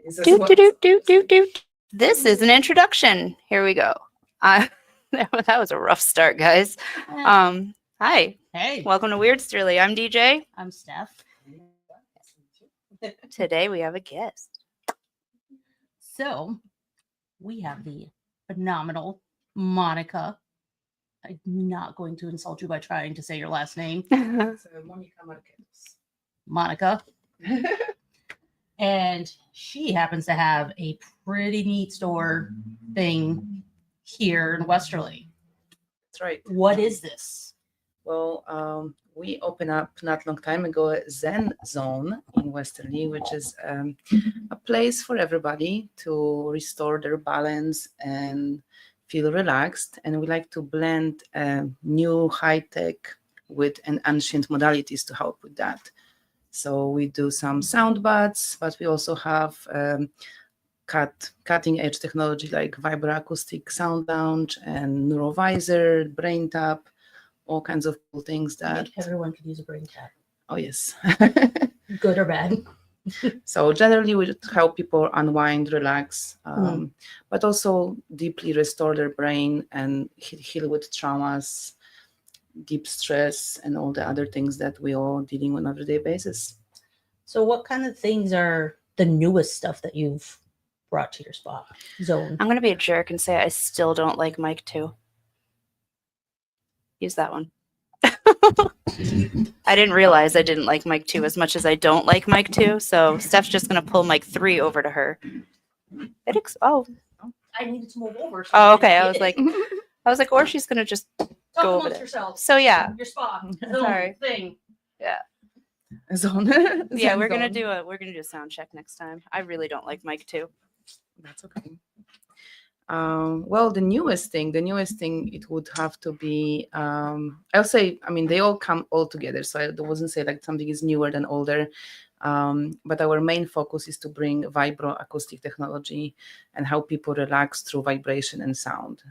Do. This is an introduction. Here we go. That was a rough start, guys. Hi. Hey. Welcome to Weirdsterly. I'm DJ. I'm Steph. Today we have a guest. So, we have the phenomenal Monika. I'm not going to insult you by trying to say your last name. It's Monika Marketos. Monika. And she happens to have a pretty neat store thing here in Weirdsterly. That's right. What is this? Well, we opened up not long time ago a Zen Zone in Weirdsterly, which is a place for everybody to restore their balance and feel relaxed. And we like to blend new high tech with an ancient modalities to help with that. So we do some sound baths, but we also have cutting edge technology like vibroacoustic sound lounge and neurovisor, brain tap, all kinds of cool things that Everyone could use a brain tap. Oh yes. Good or bad. So generally we help people unwind, relax, but also deeply restore their brain and heal with traumas, deep stress, and all the other things that we all dealing on an everyday basis. So what kind of things are the newest stuff that you've brought to your spa zone? I'm going to be a jerk and say I still don't like Mic 2. Use that one. I didn't realize I didn't like Mic 2 as much as I don't like Mic 2. So Steph's just going to pull Mic 3 over to her. I needed to move over. So Oh, okay. I was like, or she's going to just talk go over amongst there. yourselves. So yeah. Your spa Sorry. thing. Zone. Yeah, we're gonna do a sound check next time. I really don't like Mic 2. That's okay. Well, the newest thing, it would have to be, I'll say, I mean, they all come all together. So I wasn't say like something is newer than older. But our main focus is to bring vibroacoustic technology and help people relax through vibration and sound.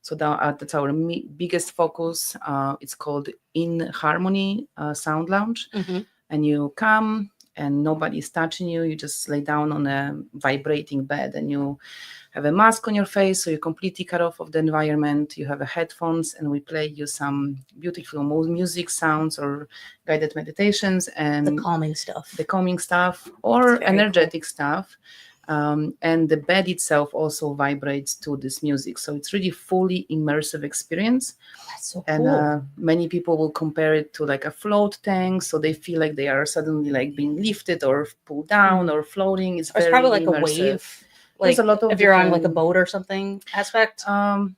So that's our biggest focus. It's called In Harmony Sound Lounge. Mm-hmm. And you come and nobody's touching you. You just lay down on a vibrating bed and you have a mask on your face, so you're completely cut off of the environment. You have headphones, and we play you some beautiful music sounds or guided meditations and The calming stuff. Or energetic stuff. And the bed itself also vibrates to this music. So it's really fully immersive experience. That's so cool. And many people will compare it to like a float tank. So they feel like they are suddenly like being lifted or pulled down or floating. It's probably like immersive. A wave. There's Like a lot of if you're on like a boat or something aspect. A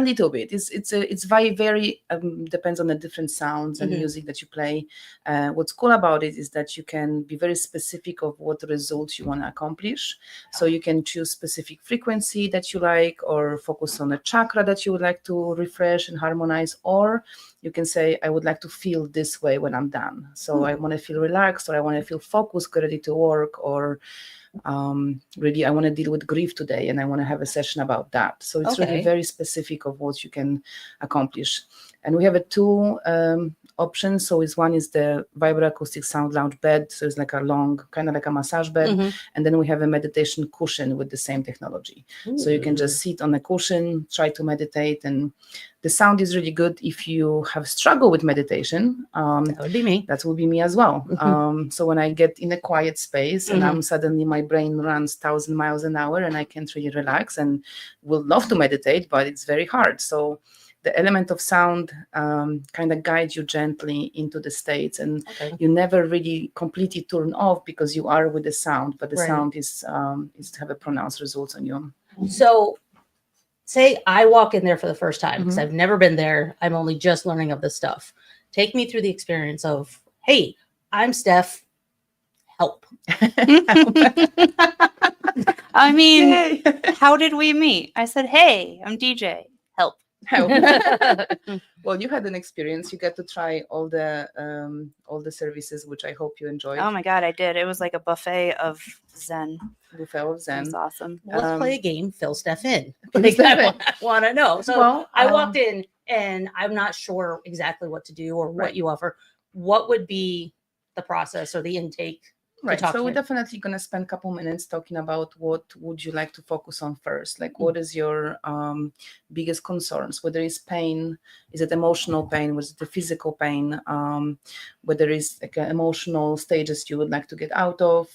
little bit. It's very depends on the different sounds and music that you play. What's cool about it is that you can be very specific of what results you want to accomplish. So you can choose specific frequency that you like, or focus on a chakra that you would like to refresh and harmonize, or you can say, I would like to feel this way when I'm done. So I want to feel relaxed, or I want to feel focused, ready to work, or really I want to deal with grief today and I want to have a session about that. So it's really very specific of what you can accomplish. And we have two options. So one is the vibroacoustic sound lounge bed. So it's like a long, kind of like a massage bed. And then we have a meditation cushion with the same technology. So you can just sit on a cushion, try to meditate, and the sound is really good if you have struggle with meditation. That would be me. That would be me as well. So when I get in a quiet space and I'm suddenly my brain runs 1,000 miles an hour and I can't really relax and would love to meditate, but it's very hard. So the element of sound kind of guides you gently into the states, and you never really completely turn off because you are with the sound, but the sound is to have a pronounced results on you. So say I walk in there for the first time because I've never been there. I'm only just learning of this stuff. Take me through the experience of, hey, I'm Steph. Help. I mean, how did we meet? I said, hey, I'm DJ. Help. Well, you had an experience. You got to try all the services, which I hope you enjoyed. Oh my God, I did. It was like a buffet of Zen. Buffet of Zen. It was awesome. Well, let's play a game. Fill Steph in. I want to know. So I walked in and I'm not sure exactly what to do or what you offer. What would be the process or the intake? Right. talk So to we're me. definitely going to spend a couple minutes talking about what would you like to focus on first. Like, what is your biggest concerns? Whether it's pain, is it emotional pain? Was it the physical pain? Whether it's like emotional stages you would like to get out of.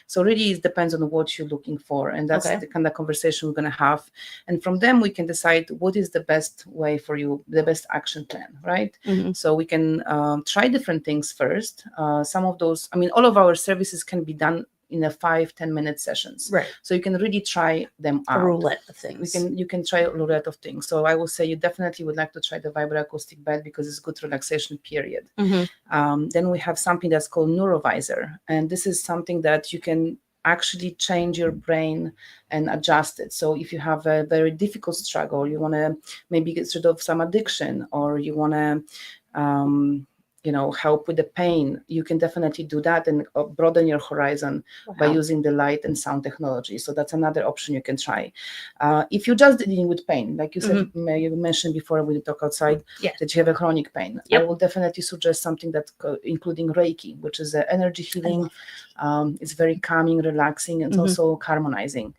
So really, it depends on what you're looking for, and that's Okay. the kind of conversation we're going to have. And from them, we can decide what is the best way for you, the best action plan, right? So we can try different things first. Some of those, I mean, all of our services can be done in a 5-10 minute sessions. Right. So you can really try them A out. roulette of things. You can try a roulette of things. So I will say you definitely would like to try the vibroacoustic bed because it's good relaxation period. Then we have something that's called neurovisor, and this is something that you can actually change your brain and adjust it. So if you have a very difficult struggle, you want to maybe get rid of some addiction, or you want to help with the pain, you can definitely do that and broaden your horizon by using the light and sound technology. So that's another option you can try. If you're just dealing with pain, like you said, you mentioned before we talk outside, that you have a chronic pain, I will definitely suggest something that including Reiki, which is energy healing. It's very calming, relaxing, and it's also harmonizing.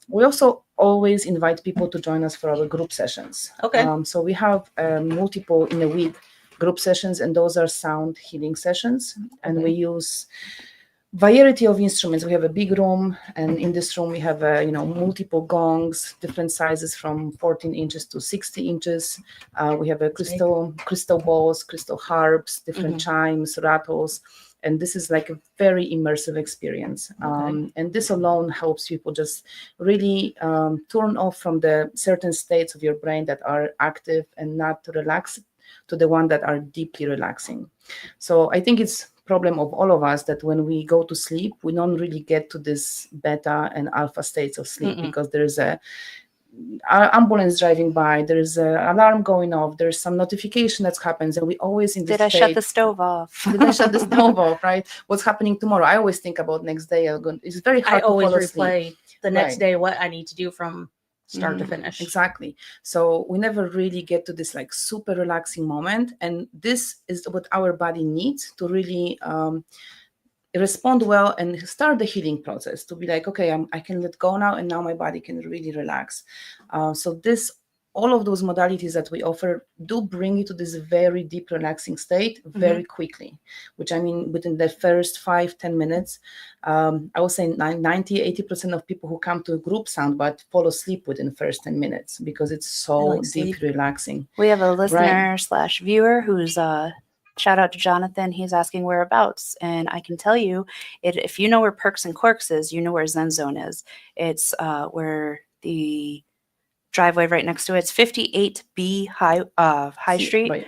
We also always invite people to join us for our group sessions. So we have multiple in a week group sessions, and those are sound healing sessions, and we use variety of instruments. We have a big room, and in this room we have multiple gongs, different sizes from 14 inches to 60 inches. We have a crystal balls, crystal harps, different chimes, rattles, and this is like a very immersive experience. And this alone helps people just really turn off from the certain states of your brain that are active and not relaxed to the one that are deeply relaxing. So I think it's problem of all of us that when we go to sleep, we don't really get to this beta and alpha states of sleep because there's a ambulance driving by, there's an alarm going off, there's some notification that happens, and we always in this Did I shut the stove off? Did I shut the stove off, right? What's happening tomorrow? I always think about next day. It's very hard I always to replay the next day what I need to do from start to finish. Exactly. So we never really get to this like super relaxing moment, and this is what our body needs to really respond well and start the healing process, to be like, okay, I can let go now, and now my body can really relax. So all of those modalities that we offer do bring you to this very deep relaxing state very quickly, which I mean within the first 5-10 minutes. I would say 90-80% of people who come to a group sound bath fall asleep within the first 10 minutes because it's so deep relaxing. We have a listener / viewer who's shout out to Jonathan. He's asking whereabouts, and I can tell you, if you know where Perks and Quirks is, you know where Zen Zone is. It's where the driveway right next to it's 58B High Street. Right.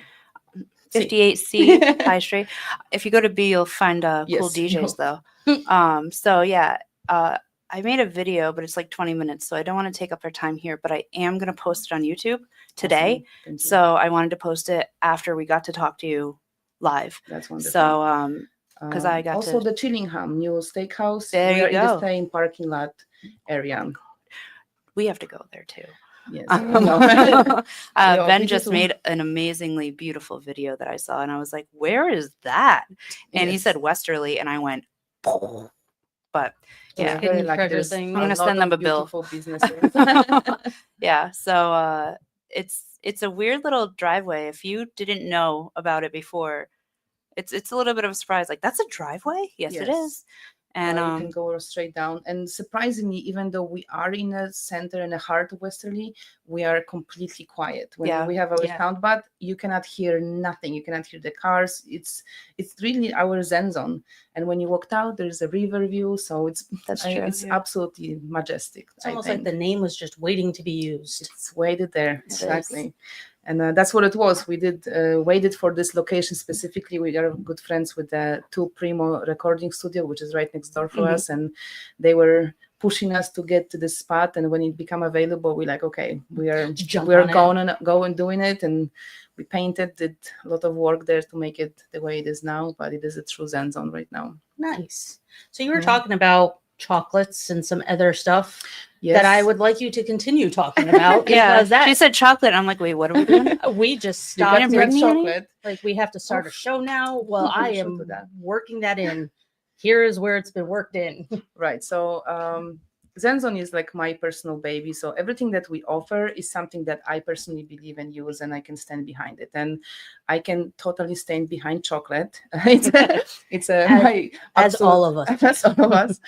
58C High Street. If you go to B, you'll find cool DJs though. I made a video, but it's like 20 minutes, so I don't want to take up our time here, but I am going to post it on YouTube today. Awesome. So I wanted to post it after we got to talk to you live. That's wonderful. So because I got also the Chillingham new steakhouse. There you we are go. in the same parking lot area. We have to go there too. Yes. Ben just made an amazingly beautiful video that I saw, and I was like, "Where is that?" And he said Weirdsterly, and I went, but yeah, I'm gonna send them a bill. Yeah, so it's a weird little driveway. If you didn't know about it before, it's a little bit of a surprise. Like, that's a driveway? Yes. It is. And you can go straight down. And surprisingly, even though we are in a center and a heart of Weirdsterly, we are completely quiet. When we have our sound bath, you cannot hear nothing. You cannot hear the cars. It's really our Zen Zone. And when you walked out, there's a river view. So it's absolutely majestic. It's almost like the name was just waiting to be used. It's waited there. Exactly. And that's what it was. We did waited for this location specifically. We are good friends with the 2 Primo recording studio, which is right next door for us. And they were pushing us to get to this spot. And when it became available, we're like, okay, we are going doing it. And we painted, did a lot of work there to make it the way it is now. But it is a true Zen Zone right now. Nice. So you were talking about chocolates and some other stuff that I would like you to continue talking about. She said chocolate. I'm like, wait, what are we doing? We just stopped bring me chocolate. Like, we have to start a show now. Well, I am working that in here is where it's been worked in. Right. So Zen Zone is like my personal baby. So everything that we offer is something that I personally believe and use, and I can stand behind it. And I can totally stand behind chocolate. It's my As absolute- all of us. As all of us.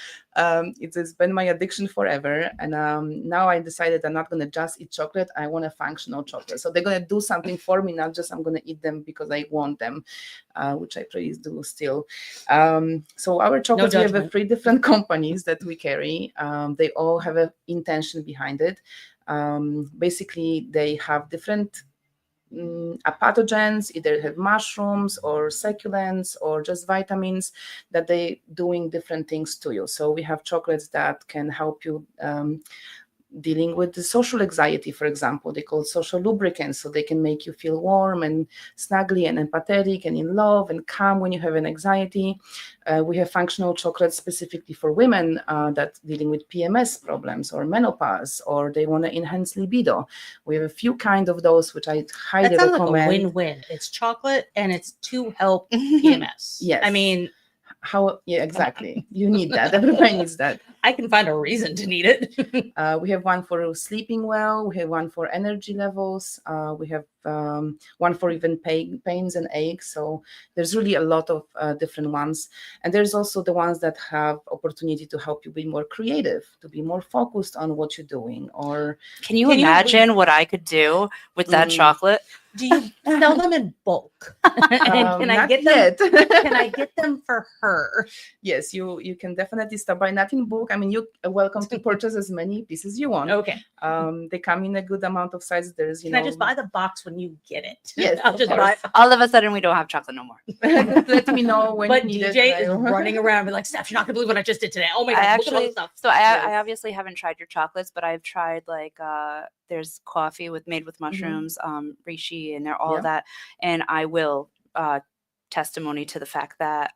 It's been my addiction forever. And now I decided I'm not going to just eat chocolate. I want a functional chocolate. So they're going to do something for me, not just I'm going to eat them because I want them, which I please do still. So our chocolates, we have judgment. 3 different companies that we carry. They all have an intention behind it. Basically, they have different pathogens, either have mushrooms or succulents or just vitamins that they doing different things to you. So we have chocolates that can help you dealing with the social anxiety, for example. They call it social lubricants, so they can make you feel warm and snuggly and empathetic and in love and calm when you have an anxiety. We have functional chocolates specifically for women that dealing with PMS problems or menopause, or they want to enhance libido. We have a few kind of those, which I highly That sounds like recommend. a win-win. It's chocolate and it's to help PMS. Yes. I mean, yeah, exactly. You need that. Everybody needs that. I can find a reason to need it. We have one for sleeping well. We have one for energy levels. We have one for even pains and aches. So there's really a lot of different ones. And there's also the ones that have opportunity to help you be more creative, to be more focused on what you're doing. Or Can you imagine what I could do with that chocolate? Do you sell them in bulk? And can I get them? Yet. Can I get them for her? Yes, you can definitely stop by. Not in bulk. I mean, you're welcome to purchase as many pieces as you want. Okay. They come in a good amount of sizes. There's, Can I just buy the box when you get it? Yes, I'll of just course. buy. All of a sudden, we don't have chocolate no more. Let me know when But you need DJ it. is running around and be like, Steph, you're not gonna believe what I just did today. Oh my god, I look at all actually, this stuff. so I Yes. obviously haven't tried your chocolates, but I've tried like there's coffee made with mushrooms, reishi, and they're all Yeah. that. And I will testimony to the fact that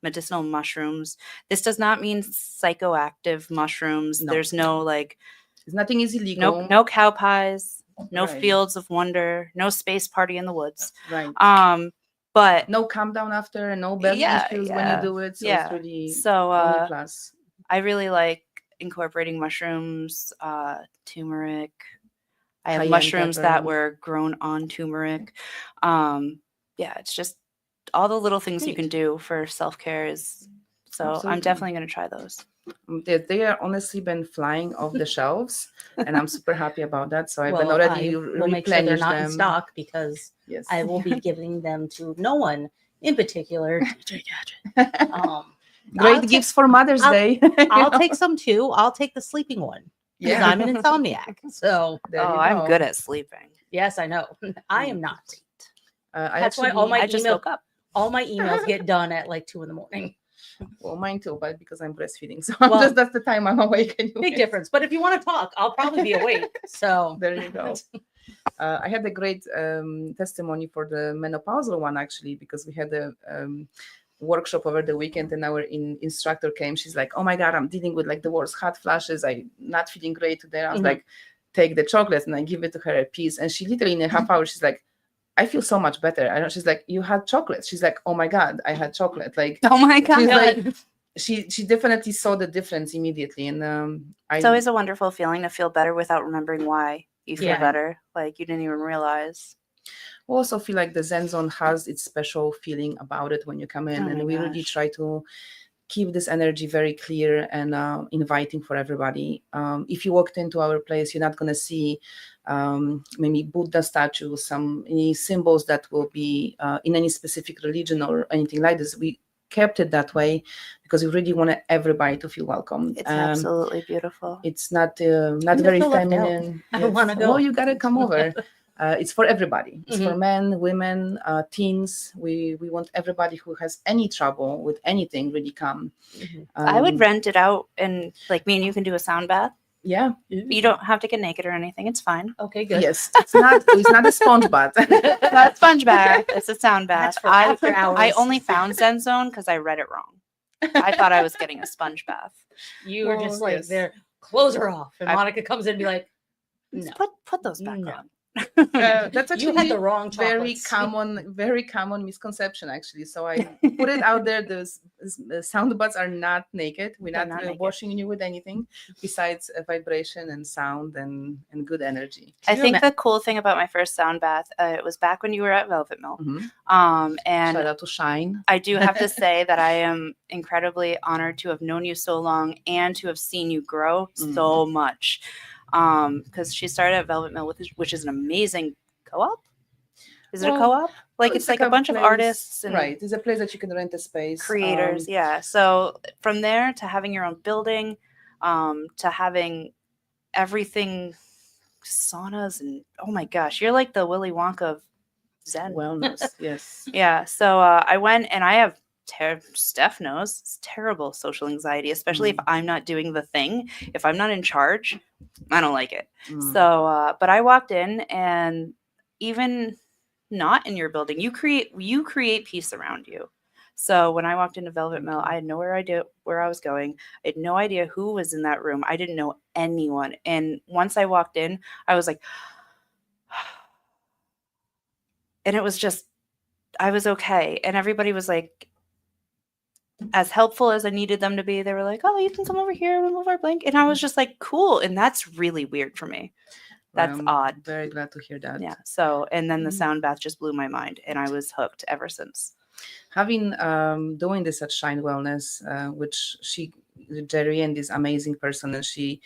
medicinal mushrooms. This does not mean psychoactive mushrooms. No. There's no like It's nothing is illegal. no cow pies, no Right. fields of wonder, no space party in the woods. Right. But No calm down after, and no belly issues when you do it. So it's really so only plus. I really like incorporating mushrooms, turmeric. I have Cayenne mushrooms that pepper. were grown on turmeric. Yeah, it's just all the little things you can do for self-care is so I'm Absolutely. definitely going to try those. They are honestly been flying off the shelves, and I'm super happy about that. So I've been Well, already we'll make sure they're replenished not in them. stock because Yes. I will be giving them to no one in particular. Great I'll gifts for Mother's Day. I'll take some too. I'll take the sleeping one because Yeah. I'm an insomniac. So There you I'm go. good at sleeping. yes, I know. I am not. That's why all my I just email- woke up. All my emails get done at like 2 a.m. Well, mine too, but because I'm breastfeeding, so Well, that's the time I'm awake. Big difference. But if you want to talk, I'll probably be awake. So There you go. I had a great testimony for the menopausal one actually, because we had a workshop over the weekend, and our instructor came. She's like, "Oh my God, I'm dealing with like the worst hot flashes. I'm not feeling great today." I was like, "Take the chocolate," and I give it to her a piece, and she literally in a half hour, she's like, I feel so much better. I know. She's like, "You had chocolate." She's like, "Oh my God, I had chocolate." Like, Oh my god. she's like, she definitely saw the difference immediately. And It's always a wonderful feeling to feel better without remembering why you feel Yeah. better. Like you didn't even realize. I also feel like the Zen Zone has its special feeling about it when you come in, Oh and my we really gosh. try to keep this energy very clear and inviting for everybody. If you walked into our place, you're not going to see maybe Buddha statues, any symbols that will be in any specific religion or anything like this. We kept it that way because we really wanted everybody to feel welcome. It's absolutely beautiful. It's not I'm very so left out. feminine. I don't wanna go. Well, you gotta come over. It's for everybody. It's for Mhm. men, women, teens. We want everybody who has any trouble with anything really come. I would rent it out, and like me and you can do a sound bath. Yeah. You don't have to get naked or anything. It's fine. Okay, good. Yes. It's not a sponge bath. Not sponge bath. It's a sound bath. That's for after hours. I only found Zen Zone because I read it wrong. I thought I was getting a sponge bath. You were Well, just like yes. there. Clothes are off, and I- Monica comes in and be like, "No, Put those back No. on. That's You actually had the wrong very chocolates. very common misconception actually. So I put it out there. The sound buds are not naked. We're They're not, not naked. washing you with anything besides vibration and sound and good energy. I you think ima- the cool thing about my first sound bath, it was back when you were at Velvet Mill. Mhm. And Shout out to Shine. I do have to say that I am incredibly honored to have known you so long and to have seen you grow so much. Because she started at Velvet Mill, which is an amazing co-op. Is it a Well, co-op? Like no, it's like a bunch of place- artists and right. It's a place that you can rent a space. creators. Yeah. So from there to having your own building, to having everything, saunas and oh my gosh, you're like the Willy Wonka of Zen. Wellness. Yes. Yeah. So I went and I have Steph knows it's terrible social anxiety, especially if I'm not doing the thing. If I'm not in charge, I don't like it. So, but I walked in, and even not in your building, you create peace around you. So when I walked into Velvet Mill, I had no idea where I was going. I had no idea who was in that room. I didn't know anyone. And once I walked in, I was like, and it was just, I was okay. And everybody was like, as helpful as I needed them to be. They were like, "Oh, you can come over here and move our blanket." And I was just like, "Cool." And that's really weird for me. That's I'm odd. Very glad to hear that. Yeah. So, and then the sound bath just blew my mind, and I was hooked ever since. Having doing this at Shine Wellness, which Jerry and this amazing person, and she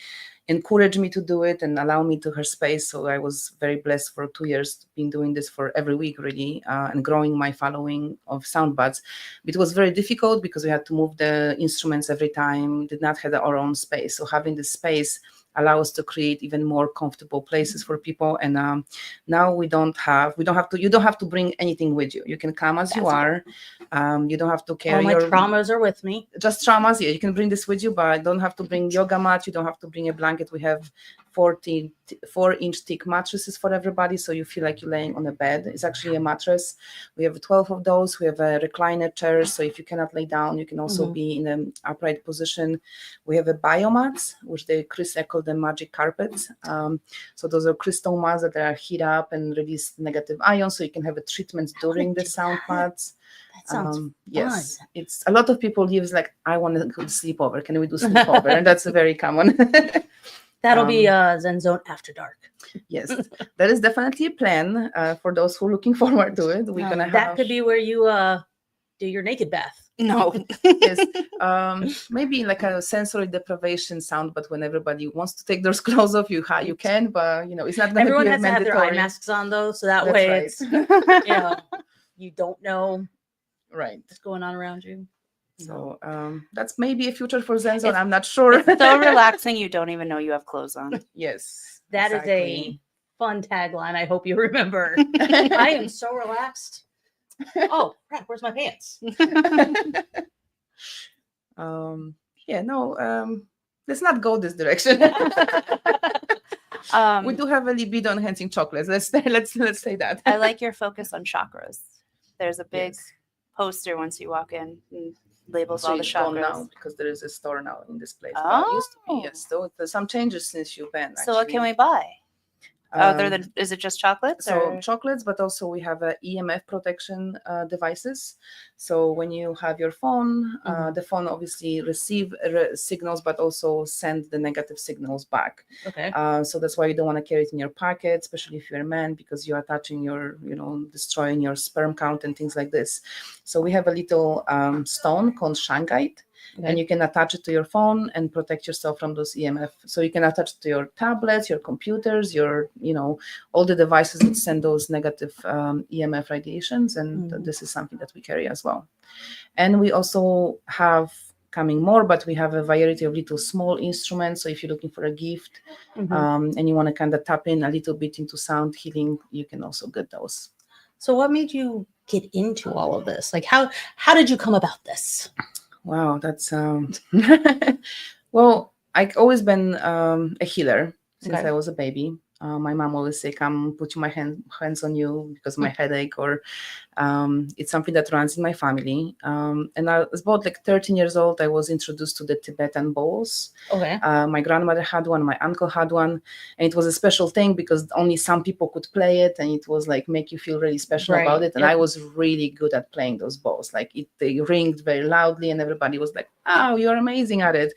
encouraged me to do it and allow me to her space. So I was very blessed for 2 years, been doing this for every week really, and growing my following of sound buds. It was very difficult because we had to move the instruments every time, did not have our own space. So having this space allow us to create even more comfortable places for people. And now you don't have to bring anything with you. You can come as you are. You don't have to carry All my traumas are with me. just traumas. Yeah, you can bring this with you, but don't have to bring yoga mat. You don't have to bring a blanket. We have 4-inch thick mattresses for everybody, so you feel like you're laying on a bed. It's actually a mattress. We have 12 of those. We have a recliner chair, so if you cannot lay down, you can also be in an upright position. We have a biomats, which Chris call them magic carpets. So those are crystal mats that are heat up and release negative ions, so you can have a treatment during the sound mats. That sounds yes, fun. it's a lot of people leave like, I want to go sleepover. Can we do sleepover? And that's a very common. That'll be Zen Zone after dark. Yes, that is definitely a plan for those who are looking forward to it. We're gonna that could be where you do your naked bath. No. yes, maybe like a sensory deprivation sound, but when everybody wants to take their clothes off, you can, but it's not going Everyone to be has to have their eye mandatory. masks on though, so that That's way right. it's you don't know Right. what's going on around you. So that's maybe a future for Zen Zone. It's- I'm not sure. It's so relaxing, you don't even know you have clothes on. Yes, That is a fun tagline. I hope you remember. I am so relaxed. Oh crap, where's my pants? Let's not go this direction. We do have a libido enhancing chocolates. Let's say that. I like your focus on chakras. There's a big Yes. poster once you walk in, and labels So all the it's gone now chakras. because there is a store now in this place. But it used to be, yes. So there's some changes since you've been. So what can actually. we buy? Other Um, than, is it just chocolates? So or? chocolates, but also we have EMF protection devices. So when you have your phone, the phone obviously receive signals, but also send the negative signals back. Okay. So that's why you don't want to carry it in your pocket, especially if you're a man, because you are touching your, destroying your sperm count and things like this. So we have a little stone called shungite. Okay. And you can attach it to your phone and protect yourself from those EMF. So you can attach it to your tablets, your computers, your, all the devices that send those negative EMF radiations. And this is something that we carry as well. And we also have coming more, but we have a variety of little small instruments. So if you're looking for a gift and you want to kind of tap in a little bit into sound healing, you can also get those. So what made you get into all of this? Like how did you come about this? Wow, that's well, I've always been a healer since I was a baby. My mom always say, "Come, put my hands on you because of my headache," or it's something that runs in my family. And I was about like 13 years old. I was introduced to the Tibetan bowls. Okay. My grandmother had one, my uncle had one, and it was a special thing because only some people could play it, and it was like make you feel really special Right, about it. And yep. I was really good at playing those bowls. Like they ringed very loudly, and everybody was like, "Oh, you're amazing at it."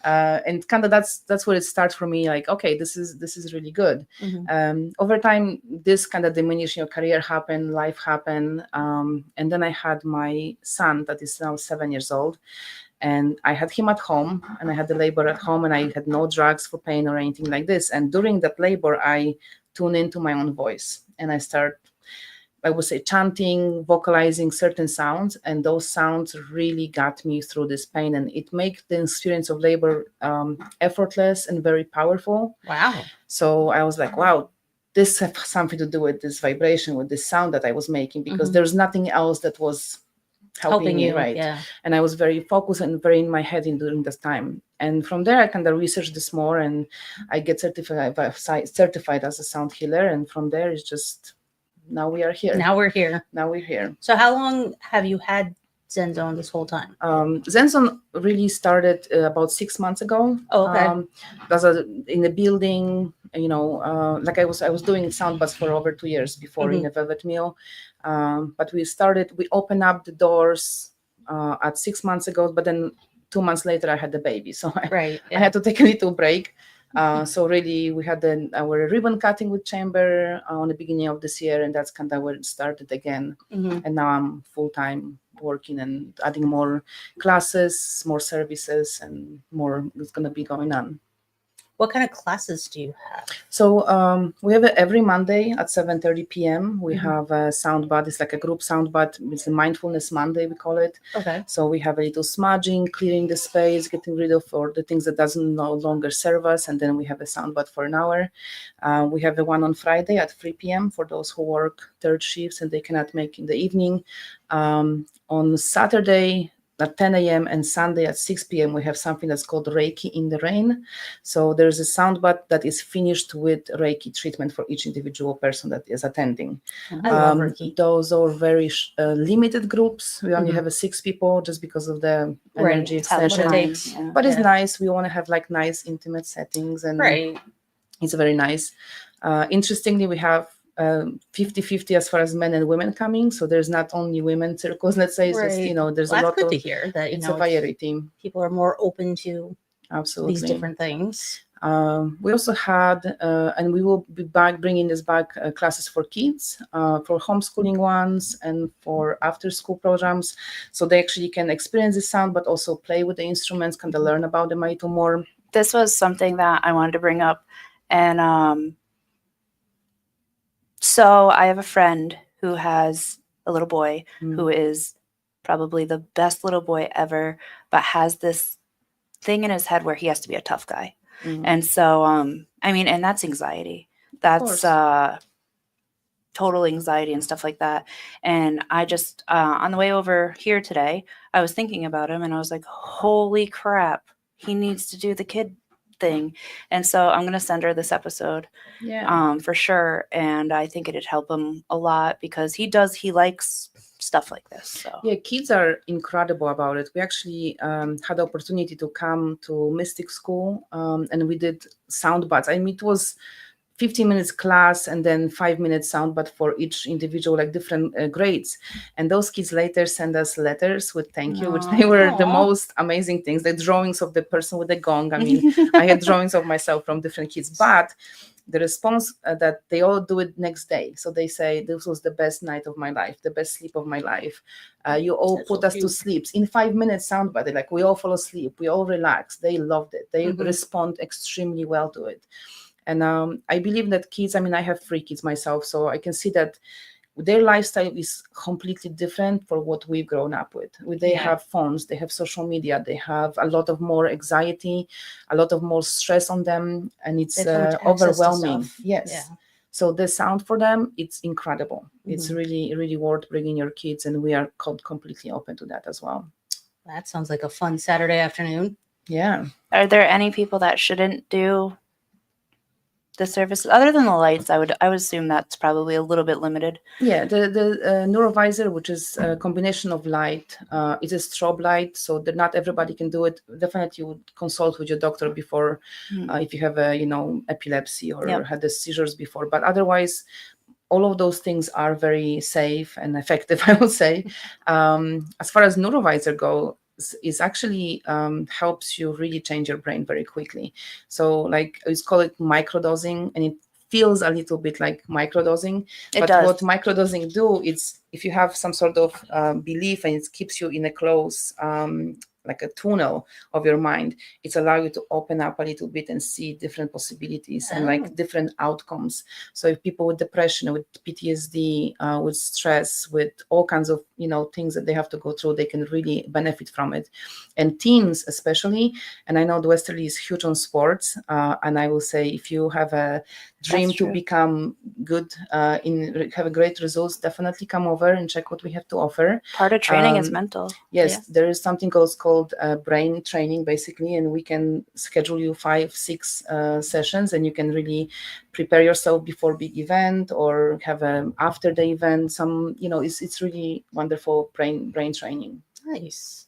And kind of that's where it starts for me. Like, okay, this is really good. Over time, this kind of diminishing career happened, life happened, and then I had my son that is now 7 years old, and I had him at home, and I had the labor at home, and I had no drugs for pain or anything like this. And during that labor, I tune into my own voice, and I would say chanting, vocalizing certain sounds, and those sounds really got me through this pain, and it made the experience of labor effortless and very powerful. Wow. So I was like, wow, this has something to do with this vibration, with this sound that I was making, because there's nothing else that was helping me, you, right? yeah. And I was very focused and very in my head during this time. And from there, I kind of researched this more, and I get certified as a sound healer. And from there, it's just now we are here. Now we're here. Now we're here. So how long have you had Zen Zone this whole time? Zen Zone really started about 6 months ago. Oh, okay. That's in the building, like I was doing sound baths for over 2 years before in a Velvet Mill. But we opened up the doors at 6 months ago, but then 2 months later I had the baby. So I had to take a little break. So really we had our ribbon cutting with chamber on the beginning of this year, and that's kind of where it started again. And now I'm full-time working and adding more classes, more services, and more is going to be going on. What kind of classes do you have? So we have it every Monday at 7:30 p.m. We have a sound bath. It's like a group sound bath. It's a mindfulness Monday, we call it. Okay. So we have a little smudging, clearing the space, getting rid of all the things that doesn't no longer serve us, and then we have a sound bath for an hour. We have the one on Friday at 3 p.m. for those who work third shifts and they cannot make in the evening. On Saturday at 10 a.m. and Sunday at 6 p.m. we have something that's called Reiki in the Rain. So there's a sound bath that is finished with Reiki treatment for each individual person that is attending. I love Reiki. Those are very limited groups. We only have 6 people just because of the energy extension. But it's nice. We want to have like nice intimate settings, and it's very nice. Interestingly, we have 50-50 as far as men and women coming, so there's not only women circles, let's say. It's just, there's a lot good to hear that it's a variety. People are more open to absolutely these different things. We also had and we will be bringing this back classes for kids, for homeschooling ones and for after school programs, so they actually can experience the sound but also play with the instruments, kind of learn about them a little more. This was something that I wanted to bring up, and so I have a friend who has a little boy who is probably the best little boy ever, but has this thing in his head where he has to be a tough guy. And so, and that's anxiety. That's total anxiety and stuff like that. And I just, on the way over here today, I was thinking about him and I was like, holy crap, he needs to do the kid thing. And so I'm going to send her this episode for sure. And I think it'd help him a lot because he likes stuff like this. So yeah, kids are incredible about it. We actually had the opportunity to come to Mystic School, and we did sound baths. It was 15 minutes class and then 5 minutes sound bath for each individual, like different grades. And those kids later send us letters with thank you, which they were the most amazing things. The drawings of the person with the gong. I had drawings of myself from different kids, but the response that they all do it next day. So they say, this was the best night of my life, the best sleep of my life. You all put us to sleep. In 5 minutes sound bath, like we all fall asleep, we all relax. They loved it. They respond extremely well to it. And I believe that kids, I have 3 kids myself, so I can see that their lifestyle is completely different for what we've grown up with. They have phones, they have social media, they have a lot of more anxiety, a lot of more stress on them, and it's overwhelming. Yes. So the sound for them, it's incredible. It's really, really worth bringing your kids, and we are completely open to that as well. That sounds like a fun Saturday afternoon. Yeah. Are there any people that shouldn't do the services other than the lights, I would assume that's probably a little bit limited. Yeah, the neurovisor, which is a combination of light, is a strobe light, so that not everybody can do it. Definitely, you would consult with your doctor before, if you have a epilepsy or had the seizures before. But otherwise, all of those things are very safe and effective, I would say. As far as neurovisor goes, is actually helps you really change your brain very quickly. So like it's called microdosing, and it feels a little bit like microdosing. It But does. what microdosing do, it's if you have some sort of belief and it keeps you in a close like a tunnel of your mind, it's allow you to open up a little bit and see different possibilities and like different outcomes. So if people with depression, with PTSD, with stress, with all kinds of things that they have to go through, they can really benefit from it. And teens especially, and I know the Weirdsterly is huge on sports, and I will say if you have a dream to become good have a great results, definitely come over and check what we have to offer. Part of training is mental. Yes, there is something called brain training, basically, and we can schedule you 5-6 sessions, and you can really prepare yourself before big event or have after the event. It's really wonderful brain training. Nice.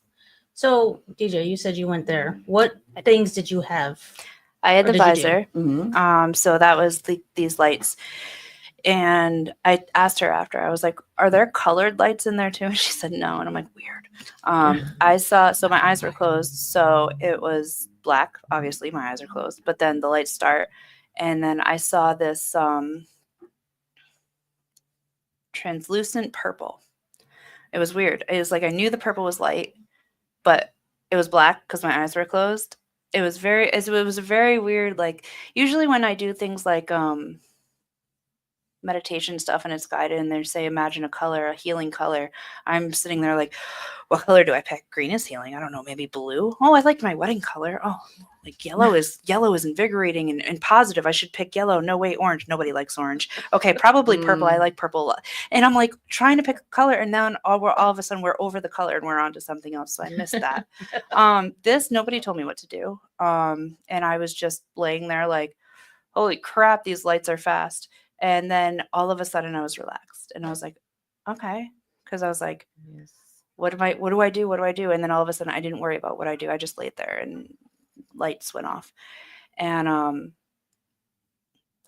So, DJ, you said you went there. What things did you have? I had the visor. Mm-hmm. So that was these lights. And I asked her after, I was like, are there colored lights in there too? And she said no. And I'm like, weird. I saw, so my eyes were closed. So it was black. Obviously, my eyes are closed. But then the lights start. And then I saw this translucent purple. It was weird. It was like I knew the purple was light, but it was black because my eyes were closed. It was a very weird, like usually when I do things like meditation stuff and it's guided and they say imagine a color, a healing color, I'm sitting there like, what color do I pick? Green is healing. I don't know, maybe blue. Oh, I like my wedding color. Oh, like yellow is invigorating and positive. I should pick yellow. No, wait, orange. Nobody likes orange. Okay, probably purple. I like purple. And I'm like trying to pick a color, and then all of a sudden we're over the color and we're on to something else. So I missed that. Nobody told me what to do. And I was just laying there like, holy crap, these lights are fast. And then all of a sudden I was relaxed and I was like, okay. Because I was like, what do I do? What do I do? And then all of a sudden I didn't worry about what I do. I just laid there and lights went off. And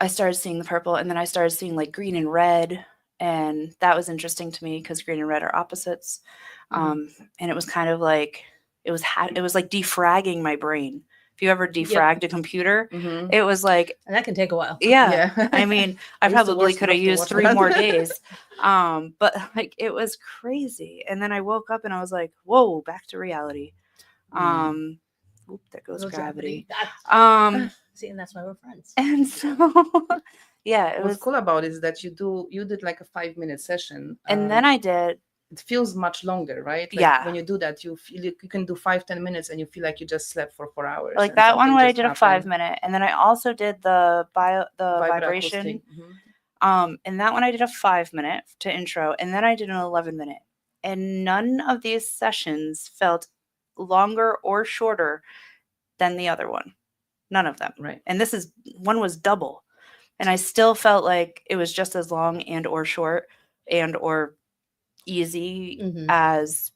I started seeing the purple, and then I started seeing like green and red. And that was interesting to me because green and red are opposites. And it was kind of like, it was like defragging my brain. If you ever defragged a computer, it was like, and that can take a while. Yeah. I mean, I probably could have used 3 more days. But like, it was crazy. And then I woke up and I was like, whoa, back to reality. Oop, there goes gravity. See, and that's why we're friends. And so, yeah, What's cool about it is that you did like a 5-minute session. And then I did. It feels much longer, right? Like yeah. When you do that, you feel you can do 5-10 minutes and you feel like you just slept for 4 hours. Like that one where I did a 5-minute. And then I also did the vibration. And that one I did a 5-minute to intro. And then I did an 11-minute. And none of these sessions felt longer or shorter than the other one. None of them. Right. And one was double. And I still felt like it was just as long and or short and or easy as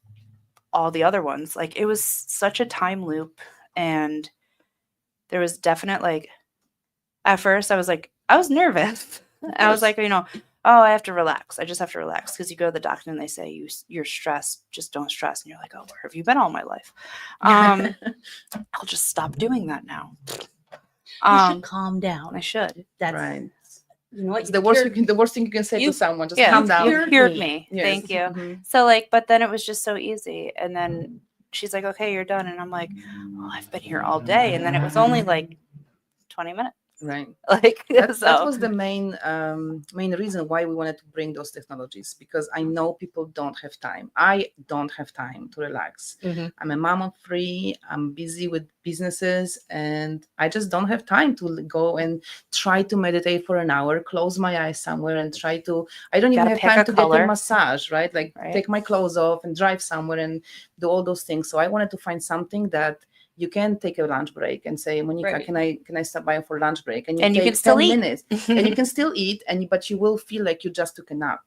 all the other ones. Like it was such a time loop, and there was definite like at first I was nervous. I was like, oh, I have to relax. I just have to relax because you go to the doctor and they say you're stressed, just don't stress. And you're like, oh, where have you been all my life? I'll just stop doing that now. You should calm down. I should. That's right. You know what? It's the worst thing you can say to someone. Just calm down. You cured me. Yes. Thank you. So like, but then it was just so easy. And then she's like, okay, you're done. And I'm like, well, I've been here all day. And then it was only like 20 minutes. Right. Like that was the main reason why we wanted to bring those technologies, because I know people don't have time. I don't have time to relax. I'm a mom of 3. I'm busy with businesses, and I just don't have time to go and try to meditate for an hour, close my eyes somewhere and try to. I don't even have time to get a massage, right? Like take my clothes off and drive somewhere and do all those things. So I wanted to find something that you can take a lunch break and say, Monika, Right. can I stop by for lunch break? And you And you take can still 10 eat. minutes and you can still eat, but you will feel like you just took a nap.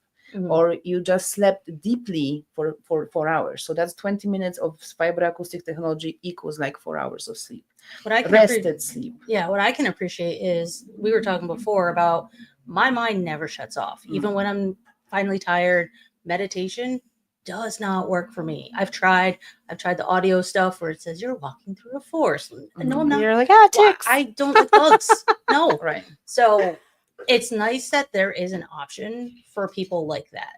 Or you just slept deeply for 4 hours. So that's 20 minutes of vibroacoustic technology equals like 4 hours of sleep. What I can Rested sleep. Yeah, what I can appreciate is we were talking before about my mind never shuts off. Even when I'm finally tired, meditation does not work for me. I've tried the audio stuff where it says you're walking through a forest. No, I'm not. You're like, Well, ticks. I don't like bugs. No. Right. So it's nice that there is an option for people like that,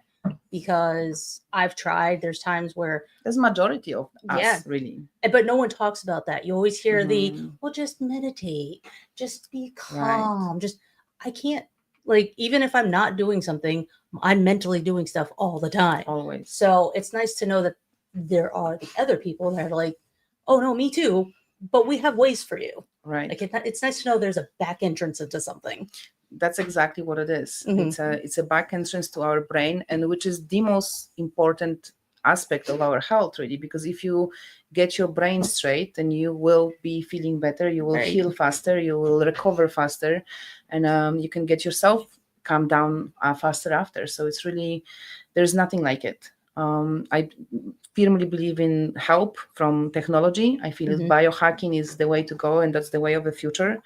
because I've tried. There's times where There's majority of us, Yeah. really. but no one talks about that. You always hear the, Mhm. well, just meditate, just be Right. calm. I can't, like, even if I'm not doing something, I'm mentally doing stuff all the time. Always. So it's nice to know that there are the other people that are like, oh no, me too, but we have ways for you. Right. Like it's nice to know there's a back entrance into something. That's exactly what it is. Mhm. It's a back entrance to our brain, and which is the most important aspect of our health, really, because if you get your brain straight, then you will be feeling better, you will Right. heal faster, you will recover faster, and you can get yourself calm down faster after. So it's really, there's nothing like it. I firmly believe in help from technology. I feel Mhm. biohacking is the way to go, and that's the way of the future.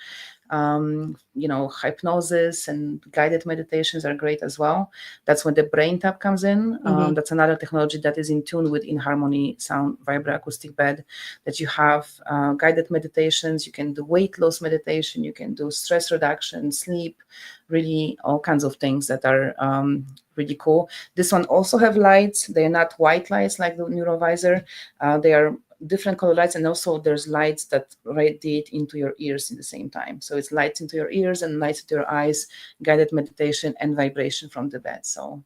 Hypnosis and guided meditations are great as well. That's when the brain tap comes in. Mhm. That's another technology that is in tune with In Harmony sound vibroacoustic bed, that you have guided meditations. You can do weight loss meditation. You can do stress reduction, sleep, really all kinds of things that are really cool. This one also have lights. They're not white lights like the Neurovisor. They are different color lights, and also there's lights that radiate into your ears in the same time. So it's lights into your ears and lights into your eyes, guided meditation and vibration from the bed. So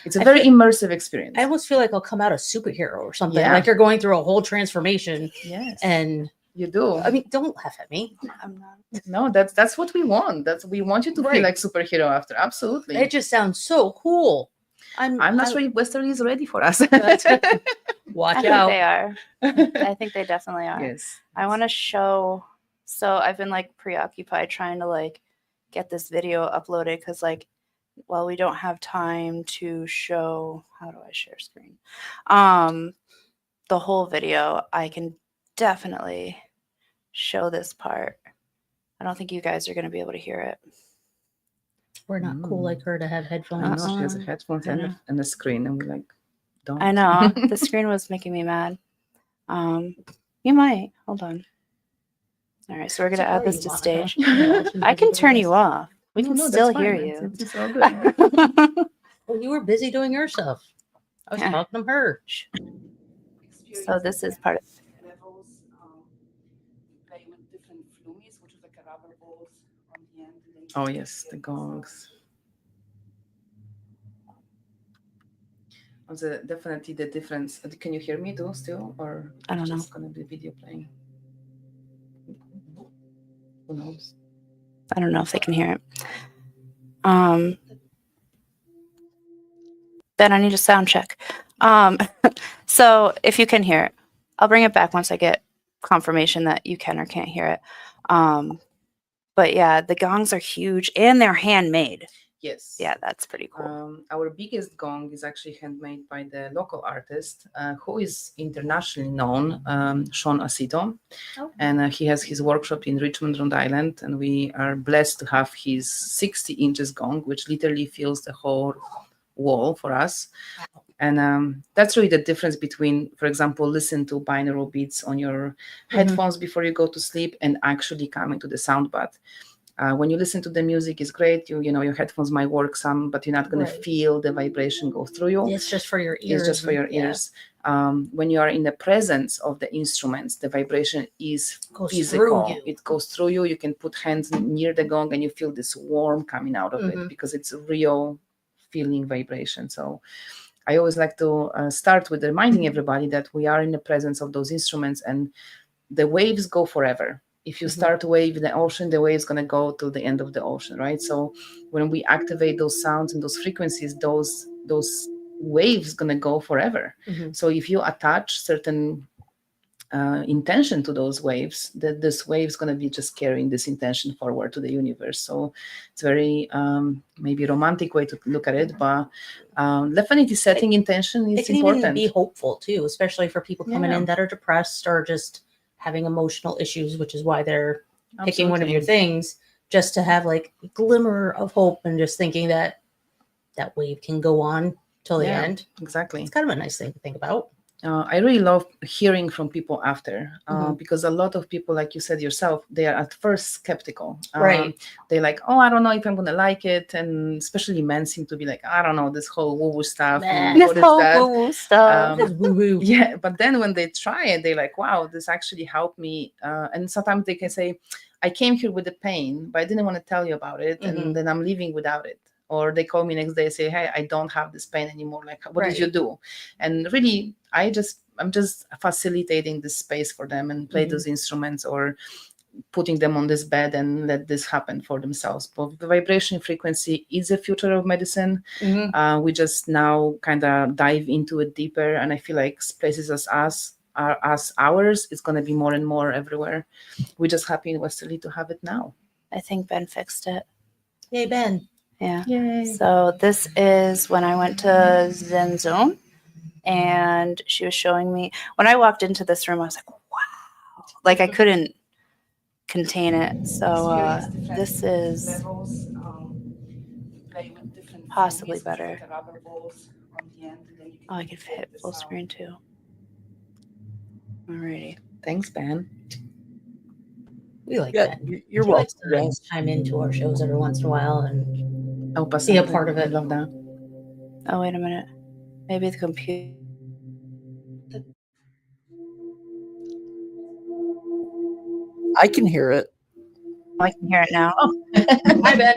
it's a very immersive experience. I almost feel like I'll come out a superhero or something. Yeah. Like you're going through a whole transformation. Yes. And you do. I mean, don't laugh at me. I'm not. No, that's what we want. We want you to feel like superhero after. Absolutely. It just sounds so cool. I'm not sure if Weirdsterly is ready for us. Watch I out. think they are. I think they definitely are. Yes. I want to show. So I've been like preoccupied trying to like get this video uploaded because like, well, we don't have time to show. How do I share screen? The whole video. I can definitely show this part. I don't think you guys are going to be able to hear it. We're not cool like her to have I headphones. know she has a headphones and a screen, and we're like, don't. I know the screen was making me mad. You might hold on. All right, so we're gonna add this to stage. I can turn you off. We can still hear you. It's all good. Well, you were busy doing your stuff. I was talking to her. So this is part of levels. Play with different flumies, which is like a rubber balls on the end. Oh yes, the gongs. Definitely the difference. Can you hear me too still, or I don't know. Just gonna be video playing? Who knows? I don't know if they can hear it. Ben, I need a sound check. So if you can hear it, I'll bring it back once I get confirmation that you can or can't hear it. But yeah, the gongs are huge and they're handmade. Yes. Yeah, that's pretty cool. Our biggest gong is actually handmade by the local artist who is internationally known, Sean Acito. Oh. And he has his workshop in Richmond, Rhode Island. And we are blessed to have his 60 inches gong, which literally fills the whole wall for us. Wow. And that's really the difference between, for example, listen to binaural beats on your headphones before you go to sleep and actually coming to the sound bath. When you listen to the music, it's great. You know, your headphones might work some, but you're not going to feel the vibration go through you. It's just for your ears. It's just for your ears. When you are in the presence of the instruments, the vibration is physical. It goes through you. You can put hands near the gong and you feel this warm coming out of it because it's a real feeling vibration. So I always like to start with reminding everybody that we are in the presence of those instruments and the waves go forever. If you start a wave in the ocean, the wave is going to go to the end of the ocean, right? So when we activate those sounds and those frequencies, those waves going to go forever. So if you attach certain intention to those waves, that this wave is going to be just carrying this intention forward to the universe. So it's very maybe romantic way to look at it, but definitely setting intention It is can important. even be hopeful too, especially for people coming Yeah. in that are depressed or just having emotional issues, which is why they're picking one of your Absolutely. things, just to have like a glimmer of hope and just thinking that that wave can go on till the Yeah, end. exactly. It's kind of a nice thing to think about. I really love hearing from people after Mhm. because a lot of people, like you said yourself, they are at first skeptical. Right. They're like, oh, I don't know if I'm going to like it. And especially men seem to be like, I don't know, this whole woo-woo stuff. Nah. This What is whole that? woo-woo stuff. Just woo woo. Yeah, but then when they try it, they're like, wow, this actually helped me. And sometimes they can say, I came here with the pain, but I didn't want to tell you about it. Mhm. And then I'm leaving without it. Or they call me next day and say, hey, I don't have this pain anymore. Like, what did you Right. do? And really, I'm just facilitating this space for them and play Mhm. those instruments or putting them on this bed and let this happen for themselves. But the vibration frequency is the future of medicine. Mhm. We just now kind of dive into it deeper, and I feel like places as us are as ours, it's going to be more and more everywhere. We're just happy in Westerly to have it now. I think Ben fixed it. Yay, Ben. Yeah. Yay. So this is when I went to Zen Zone, and she was showing me. When I walked into this room, I was like, wow! Like I couldn't contain it. So this is possibly better. Oh, I could hit full screen too. Alrighty. Thanks, Ben. We like Yeah, Ben. you're He likes welcome. to chime into our shows every once in a while and Oh, be a part of I it. love that. Oh, wait a minute. Maybe the computer. I can hear it. I can hear it now. Oh, Hi, Ben.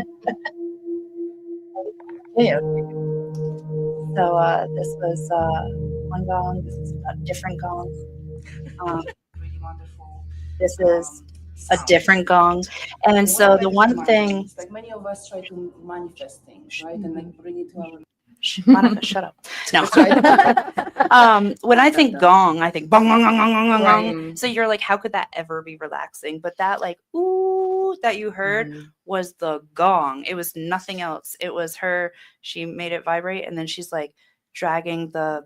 yeah. So this was one gong. This is a different gong. This is a different gong. And so the one thing, like many of us try to manifest things, right? And like bring it to our Monica, shut up. No. That's right. When I think gong, I think bong, gong, gong, gong, gong, gong. Right. So you're like, how could that ever be relaxing? But that like, ooh, that you heard was the gong. It was nothing else. It was her. She made it vibrate. And then she's like dragging the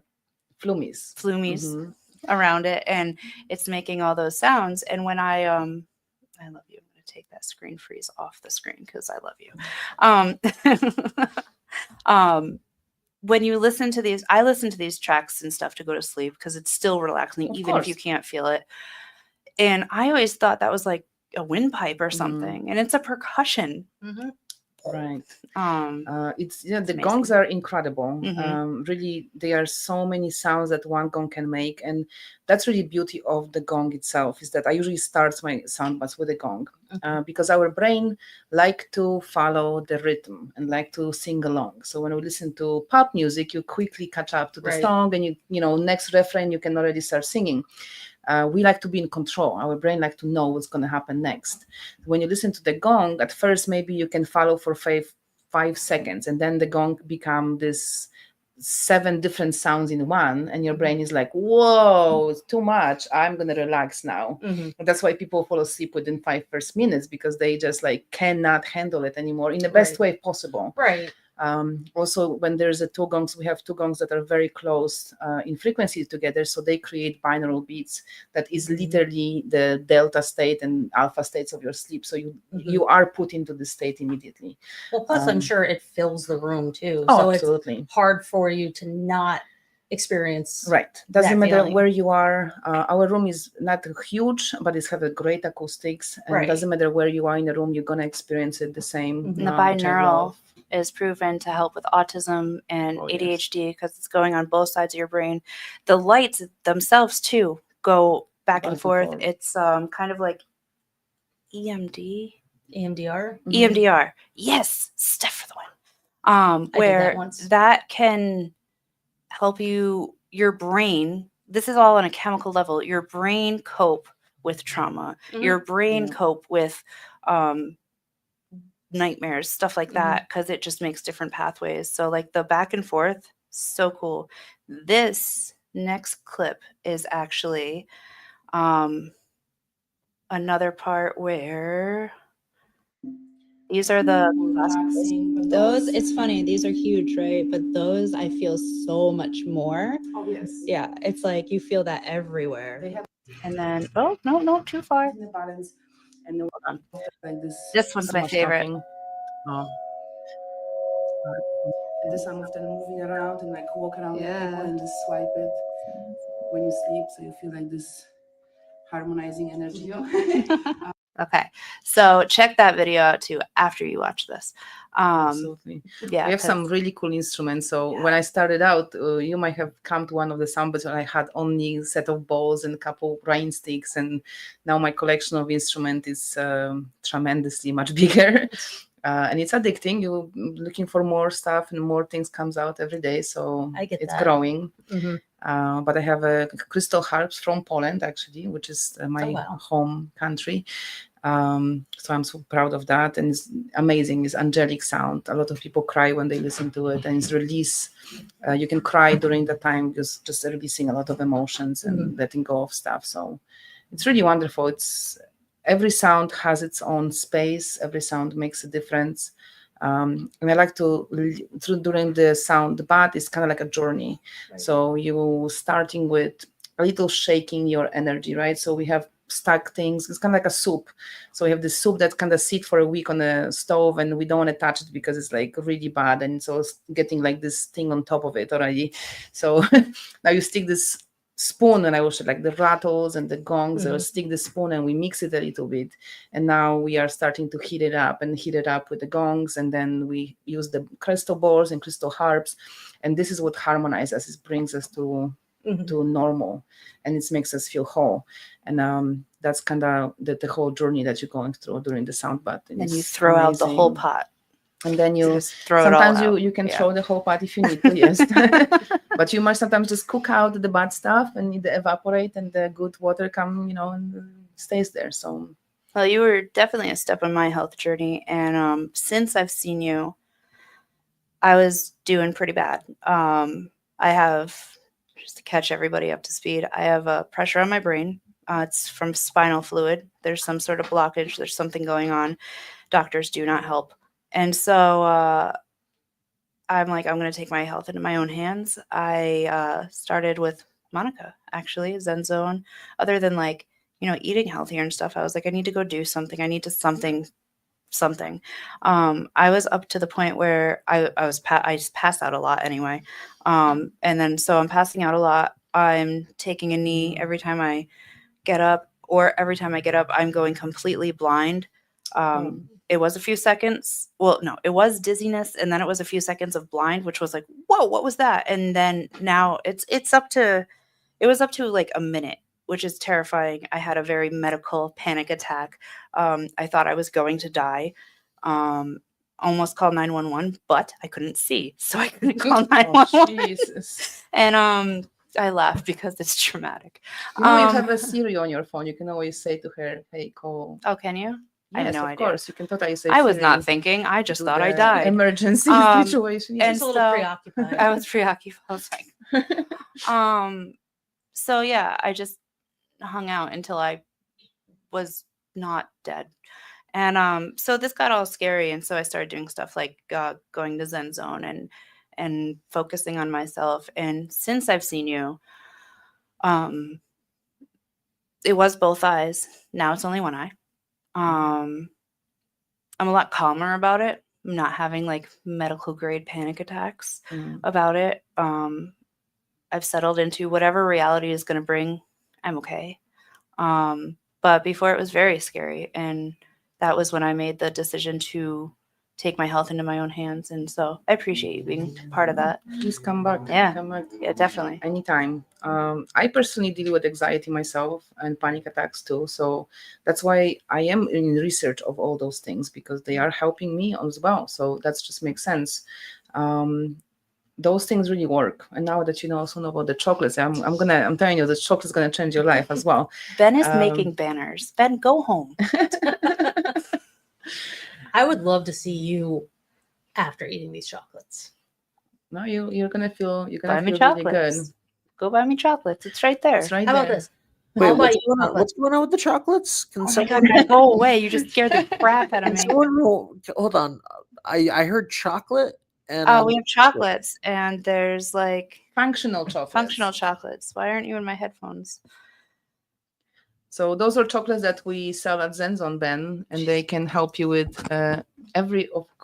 Flumies. flumies around it. And it's making all those sounds. And when I love you. I'm going to take that screen freeze off the screen because I love you. When you listen to these, I listen to these tracks and stuff to go to sleep because it's still relaxing, Of even if you course. can't feel it. And I always thought that was like a windpipe or something, and it's a percussion. Right. It's the amazing. gongs are incredible. Mhm. Really, there are so many sounds that one gong can make, and that's really beauty of the gong itself. Is that I usually start my sound baths with a gong because our brain like to follow the rhythm and like to sing along. So when we listen to pop music, you quickly catch up to the Right. song, and you know next refrain you can already start singing. We like to be in control. Our brain like to know what's going to happen next. When you listen to the gong, at first maybe you can follow for 5 seconds, and then the gong become this 7 different sounds in one, and your brain is like, whoa, it's too much. I'm going to relax now. And that's why people fall asleep within 5 first minutes, because they just like cannot handle it anymore in the best way possible. Right. Also, when there's a two gongs, we have two gongs that are very close in frequency together, so they create binaural beats that is literally the delta state and alpha states of your sleep. So you are put into the state immediately. Well, plus I'm sure it fills the room too. Oh, So absolutely. it's hard for you to not experience. Right. Doesn't that matter feeling. where you are. Our room is not huge, but it's have a great acoustics. And Right. it doesn't matter where you are in the room, you're gonna experience it the same. And the which I binaural love. is proven to help with autism and Oh, yes. ADHD because it's going on both sides of your brain. The lights themselves too go back and forth. It's kind of like EMD. EMDR. EMDR. Yes, Steph for the win. I did that Where once. that can help you, your brain. This is all on a chemical level. Your brain cope with trauma. Your brain cope with nightmares, stuff like that, because it just makes different pathways. So like the back and forth, so cool. This next clip is actually Another part where these are the Relaxing, but Those, it's funny, these are huge, right? But those I feel so much more. Oh yes. Yeah, it's like you feel that everywhere. They have and then no, too far. the balance, and the Hold on. like this. This one's so my much favorite. tapping. Oh. And this I'm often moving around and like walk around the table and just swipe it when you sleep, so you feel like this harmonizing energy. Okay, so check that video out too after you watch this. Absolutely. Yeah, We have some really cool instruments. So when I started out, you might have come to one of the samples where I had only a set of balls and a couple rain sticks, and now my collection of instruments is tremendously much bigger. And it's addicting. You're looking for more stuff, and more things comes out every day. So I get it's that. growing. Mhm. But I have a crystal harps from Poland, actually, which is my wow. home country. So I'm so proud of that, and it's amazing. It's angelic sound. A lot of people cry when they listen to it, and it's release. You can cry during the time, just releasing a lot of emotions and letting go of stuff. So it's really wonderful. It's every sound has its own space. Every sound makes a difference. And I like to during the sound bath, it's kind of like a journey. Right. So you starting with a little shaking your energy, right? So we have stuck things. It's kind of like a soup. So we have this soup that kind of sit for a week on the stove, and we don't want to touch it because it's like really bad, and so it's getting like this thing on top of it already. So now you stick this spoon, and I was like the rattles and the gongs. I will stick the spoon and we mix it a little bit, and now we are starting to heat it up with the gongs, and then we use the crystal balls and crystal harps, and this is what harmonizes us. It brings us to normal, and it makes us feel whole, and that's kind of the whole journey that you're going through during the sound bath. and you throw out the whole pot. And then you just throw it all sometimes out. you can throw the whole pot if you need to, yes. But you must sometimes just cook out the bad stuff and it evaporate, and the good water come, and stays there. So Well, you were definitely a step in my health journey, and since I've seen you, I was doing pretty bad. I have, just to catch everybody up to speed, I have a pressure on my brain. It's from spinal fluid. There's some sort of blockage. There's something going on. Doctors do not help. And so I'm like, I'm going to take my health into my own hands. I started with Monika, actually, Zen Zone. Other than like, eating healthier and stuff, I was like, I need to go do something. I need to something. I was up to the point where I just pass out a lot anyway. And then so I'm passing out a lot. I'm taking a knee every time I get up, or every time I get up, I'm going completely blind. It was a few seconds. Well, no, it was dizziness, and then it was a few seconds of blind, which was like, whoa, what was that? And then now it was up to like a minute, which is terrifying. I had a very medical panic attack. I thought I was going to die. Almost called 911, but I couldn't see, so I couldn't call 911. Jesus. And I laugh because it's traumatic. You have a Siri on your phone. You can always say to her, "Hey, call." Oh, can you? I have Yes, no of idea. course. You can totally say. I was Siri, not thinking. I just do thought I the died. Emergency situation. and Yes. a little so- preoccupied. I was preoccupied. I was like, so yeah, I just hung out until I was not dead. And so this got all scary, and so I started doing stuff like going to Zen Zone and focusing on myself. And since I've seen you, it was both eyes. Now it's only one eye. I'm a lot calmer about it. I'm not having like medical grade panic attacks about it. I've settled into whatever reality is going to bring. I'm okay. But before it was very scary, and that was when I made the decision to take my health into my own hands. And so I appreciate you being part of that. Please come back. Yeah. Come back. Yeah, definitely. Anytime. I personally deal with anxiety myself and panic attacks too. So that's why I am in research of all those things, because they are helping me as well. So that just makes sense. Those things really work. And now that you also know about the chocolates, I'm telling you, the chocolate's gonna change your life as well. Ben is making banners. Ben, go home. I would love to see you after eating these chocolates. No, you're gonna feel Buy me really good. chocolates. Go buy me chocolates. It's right there. It's right How there. about this? Wait, I'll buy what's you going on? chocolate. What's going on with the chocolates? Can Oh my someone? god, guys, go away. You just scared the crap out of Can me. someone hold on? I heard chocolate and Oh, we have chocolates, and there's like Functional chocolates. functional chocolates. Why aren't you in my headphones? So those are chocolates that we sell at Zen Zone, Ben, and they can help you with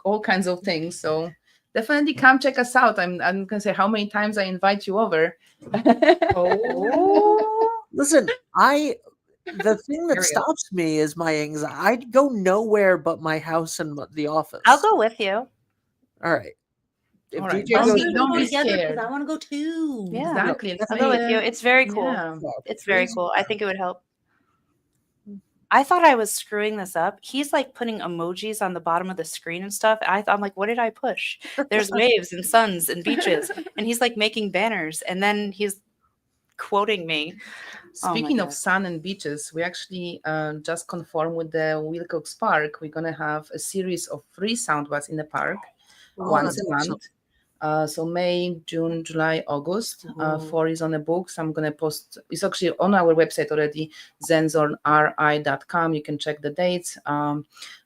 all kinds of things. So definitely come check us out. I'm gonna say how many times I invite you over. Oh, listen. The thing Here that we go. stops me is my anxiety. I'd go nowhere but my house and the office. I'll go with you. All right. If All right. DJ Don't goes, be- don't be scared. because I want to go too. Yeah. Exactly. I'll go with you. It's very cool. Yeah. It's very cool. I think it would help. I thought I was screwing this up. He's like putting emojis on the bottom of the screen and stuff. I'm like, what did I push? There's waves and suns and beaches. And he's like making banners. And then he's quoting me. Oh my Speaking of God. sun and beaches, we actually just confirmed with the Wilcox Park. We're gonna have a series of free sound baths in the park once that's a awesome. month. So May, June, July, August. 4 is on the books. I'm gonna post. It's actually on our website already, zenzonri.com. You can check the dates.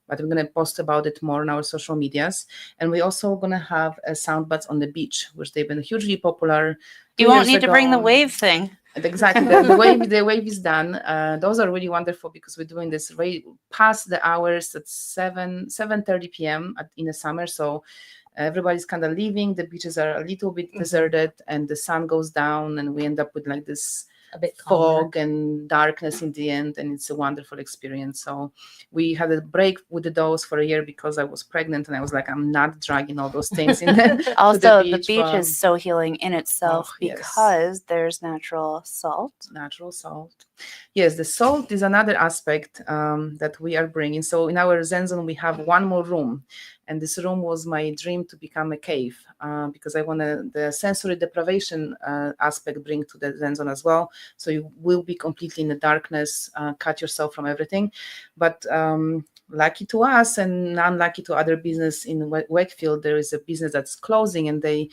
But I'm gonna post about it more on our social medias. And we're also gonna have a sound baths on the beach, which they've been hugely popular. You 2 won't years need to bring the ago. wave thing. Exactly. The wave is done. Those are really wonderful because we're doing this right past the hours at 7:30 p.m. in the summer. So everybody's kind of leaving. The beaches are a little bit deserted, and the sun goes down, and we end up with like this A bit calmer. fog and darkness in the end, and it's a wonderful experience. So we had a break with those for a year because I was pregnant, and I was like, I'm not dragging all those things in there. Also, the beach, beach but- is so healing in itself Oh, yes. because there's natural salt. Natural salt. Yes, the salt is another aspect that we are bringing. So in our Zen Zone, we have one more room. And this room was my dream to become a cave because I want the sensory deprivation aspect bring to the Zen Zone as well. So you will be completely in the darkness, cut yourself from everything. But lucky to us and unlucky to other business in Wakefield, there is a business that's closing, and they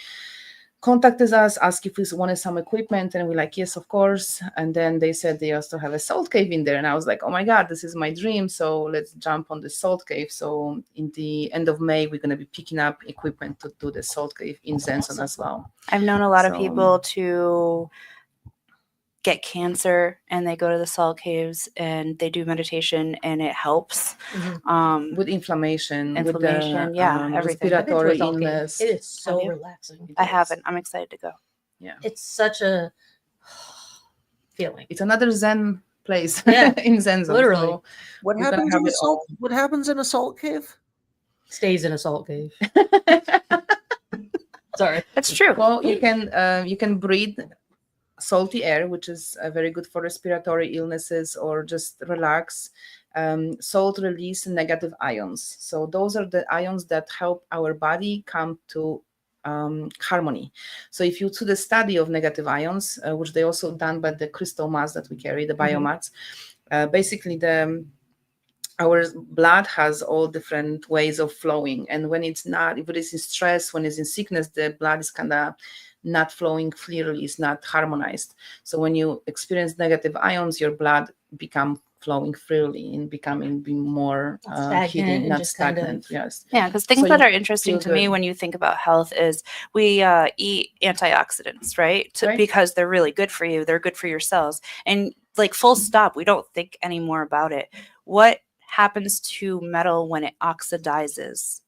contacted us, asked if we wanted some equipment, and we're like, yes, of course. And then they said they also have a salt cave in there, and I was like, oh my god, this is my dream, so let's jump on the salt cave. So in the end of May, we're going to be picking up equipment to do the salt cave in Zen Zone as well. I've known a lot of So- people to get cancer and they go to the salt caves and they do meditation and it helps. With inflammation, yeah, everything. respiratory I've been to a salt cave. illness. It is so Have you? relaxing. I haven't. I'm excited to go. Yeah, It's such a feeling. it's another Zen place Yeah, in Zen Zone. literally. So What We're gonna happens have in a it salt? all. What happens in a salt cave? Stays in a salt cave. Sorry. It's true. well, you can breathe salty air, which is very good for respiratory illnesses or just relax. Salt release negative ions. So those are the ions that help our body come to harmony. So if you do the study of negative ions, which they also done by the crystal mats that we carry, the biomats, basically our blood has all different ways of flowing. And when it's not, if it is in stress, when it's in sickness, the blood is kind of not flowing clearly, it's not harmonized. So when you experience negative ions, your blood become flowing freely and being more Not stagnant healing, and not just kind of- stagnant. Yes. Yeah, because things So that you are interesting feel to me good. when you think about health is we eat antioxidants, right? Right. Because they're really good for you. They're good for your cells. And like full stop, we don't think anymore about it. What happens to metal when it oxidizes?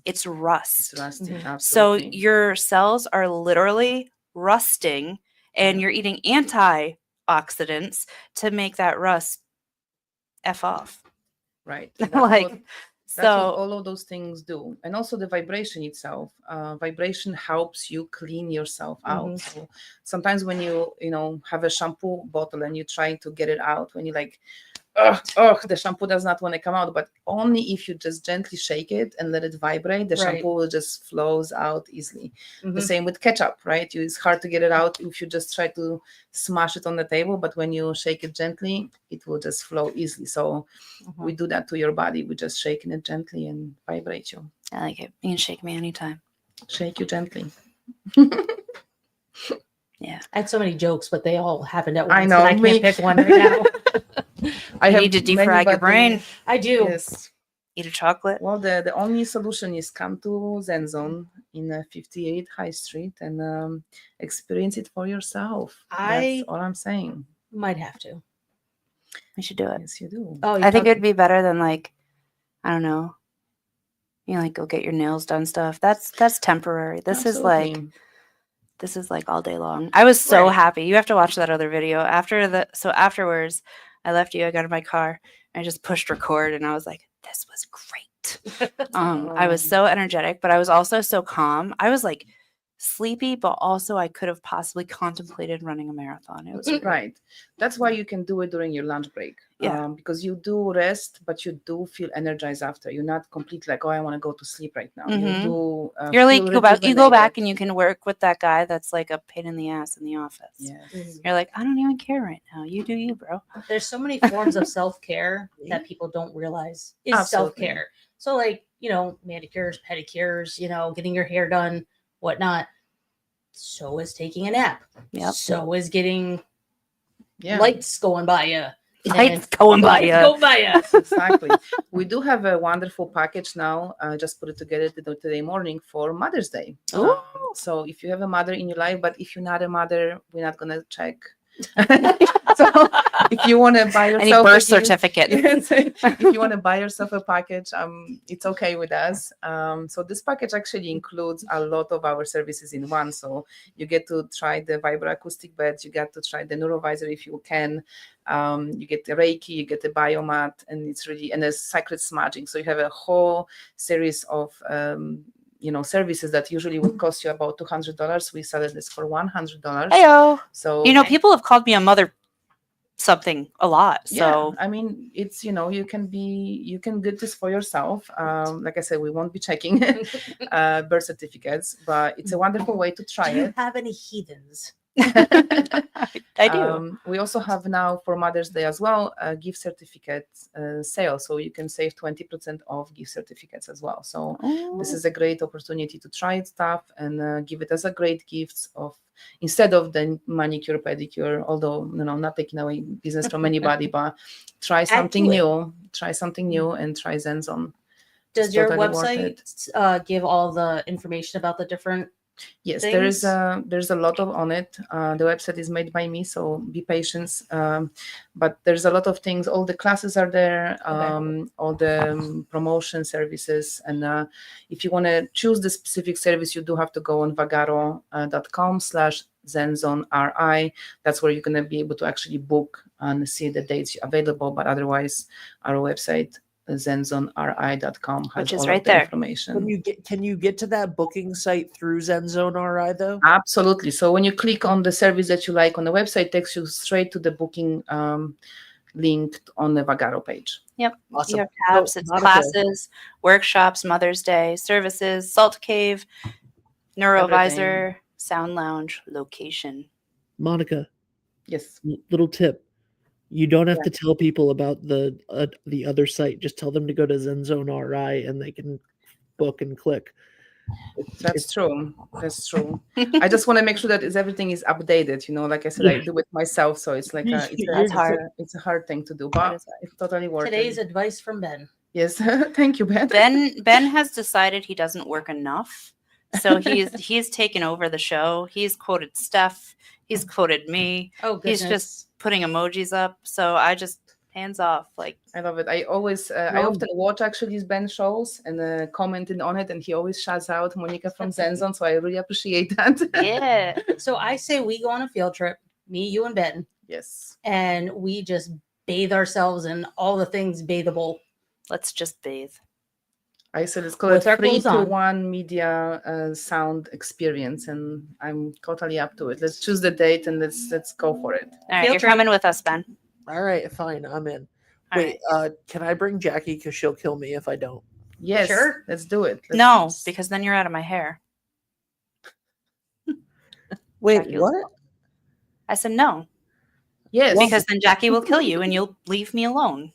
It's rust. It's rusting. Mhm. So Absolutely. your cells are literally rusting and you're eating antioxidants to make that rust F off. Right. Like, That's what so all of those things do. And also the vibration itself. Vibration helps you clean yourself out. So sometimes when you have a shampoo bottle and you try to get it out, when you like, the shampoo does not want to come out, but only if you just gently shake it and let it vibrate, the Right. shampoo will just flows out easily. The Mhm. same with ketchup, right? It's hard to get it out if you just try to smash it on the table, but when you shake it gently, it will just flow easily. So we do that to your body. We just shaking it gently and vibrate you. I like it. You can shake me anytime. Shake you gently. Yeah. I had so many jokes, but they all happened at once. I know, And I me- can't pick one right now. I You have need to many, defrag your but brain. I do. yes. Eat a chocolate. Well, the only solution is come to Zen Zone in 58 High Street and experience it for yourself. That's I all I'm saying. might have to. We should do it. Yes, you do. Oh, I think it'd be better than like, I don't know. You know, like go get your nails done stuff. That's temporary. This is Absolutely. like all day long. I was so Right. happy. You have to watch that other video. Afterwards, I left you. I got in my car. I just pushed record, and I was like, "This was great." I was so energetic, but I was also so calm. I was like sleepy, but also I could have possibly contemplated running a marathon. It was great. Right. That's why you can do it during your lunch break. Yeah. Because you do rest, but you do feel energized after. You're not completely like, oh, I want to go to sleep right now. Mhm. You do. You're like feel you go back rejuvenated. and you can work with that guy that's like a pain in the ass in the office. Yes. You're like, I don't even care right now. You do you, bro. There's so many forms of self-care that people don't realize is Absolutely. self-care. So like, manicures, pedicures, getting your hair done, whatnot. So is taking a nap. Yep. So is getting Yeah. lights going by you. Lights going by ya. Go by you. Exactly. We do have a wonderful package now. Just put it together today morning for Mother's Day. Ooh. So if you have a mother in your life, but if you're not a mother, we're not gonna check. So if you want to buy yourself Any a birth gift- certificate. Yes, if you want to buy yourself a package, it's okay with us. So this package actually includes a lot of our services in one. So you get to try the vibroacoustic beds, you get to try the neurovisor if you can. You get the Reiki, you get the biomat, and it's really and there's sacred smudging. So you have a whole series of services that usually would cost you about $200. We sell this for $100. Heyo. So People have called me a mother something a lot. So I mean, it's you can get this for yourself. Like I said, we won't be checking birth certificates, but it's a wonderful way to try Do you it. have any heathens? I do. We also have now for Mother's Day as well a gift certificate sale, so you can save 20% off gift certificates as well. So this is a great opportunity to try stuff and give it as a great gift of instead of the manicure pedicure. Although not taking away business from anybody, but try something new. Try something new and try Zen Zone. Does It's your totally worth website give all the information about the different? Yes, things? there's a lot on it. The website is made by me, so be patient. But there's a lot of things. All the classes are there, all the promotion services, and if you want to choose the specific service, you do have to go on vagaro.com/ZenZoneRI. That's where you're gonna be able to actually book and see the dates available. But otherwise, our website ZenZoneRI.com has Which is all right of the there. information. Can you get to that booking site through Zen Zone RI though? Absolutely. So when you click on the service that you like on the website, it takes you straight to the booking link on the Vagaro page. Yep. Awesome. You have tabs. So, It's Monica, classes, workshops, Mother's Day, services, Salt Cave, Neurovisor, Sound Lounge, location. Monica, Yes. little tip. You don't have to tell people about the other site. Just tell them to go to Zen Zone RI and they can book and click. That's true. That's true. I just want to make sure that everything is updated. Like I said, I do it myself, so it's like That's hard. it's a hard thing to do, but it's totally worth Today's it. advice from Ben. Yes, thank you, Ben. Ben has decided he doesn't work enough, so he's taken over the show. He's quoted Steph. He's quoted me. Oh, goodness. He's just putting emojis up. So I just hands off. Like I love it. I often watch actually his Ben shows and commenting on it, and he always shouts out Monika from Zen Zone, so I really appreciate that. yeah. So I say we go on a field trip, me, you, and Ben, Yes. and we just bathe ourselves in all the things bathable. Let's just bathe. I said it's called With our 3 clothes to on. 1 media sound experience, and I'm totally up to it. Let's choose the date and let's go for it. All right, Field you're trip. coming with us, Ben. All right, fine, I'm in. All Wait, can I bring Jackie? Because she'll kill me if I don't. Yes, Sure. let's do it. No, because then you're out of my hair. Wait, Jackie, what? I said no, yes, because then Jackie will kill you and you'll leave me alone.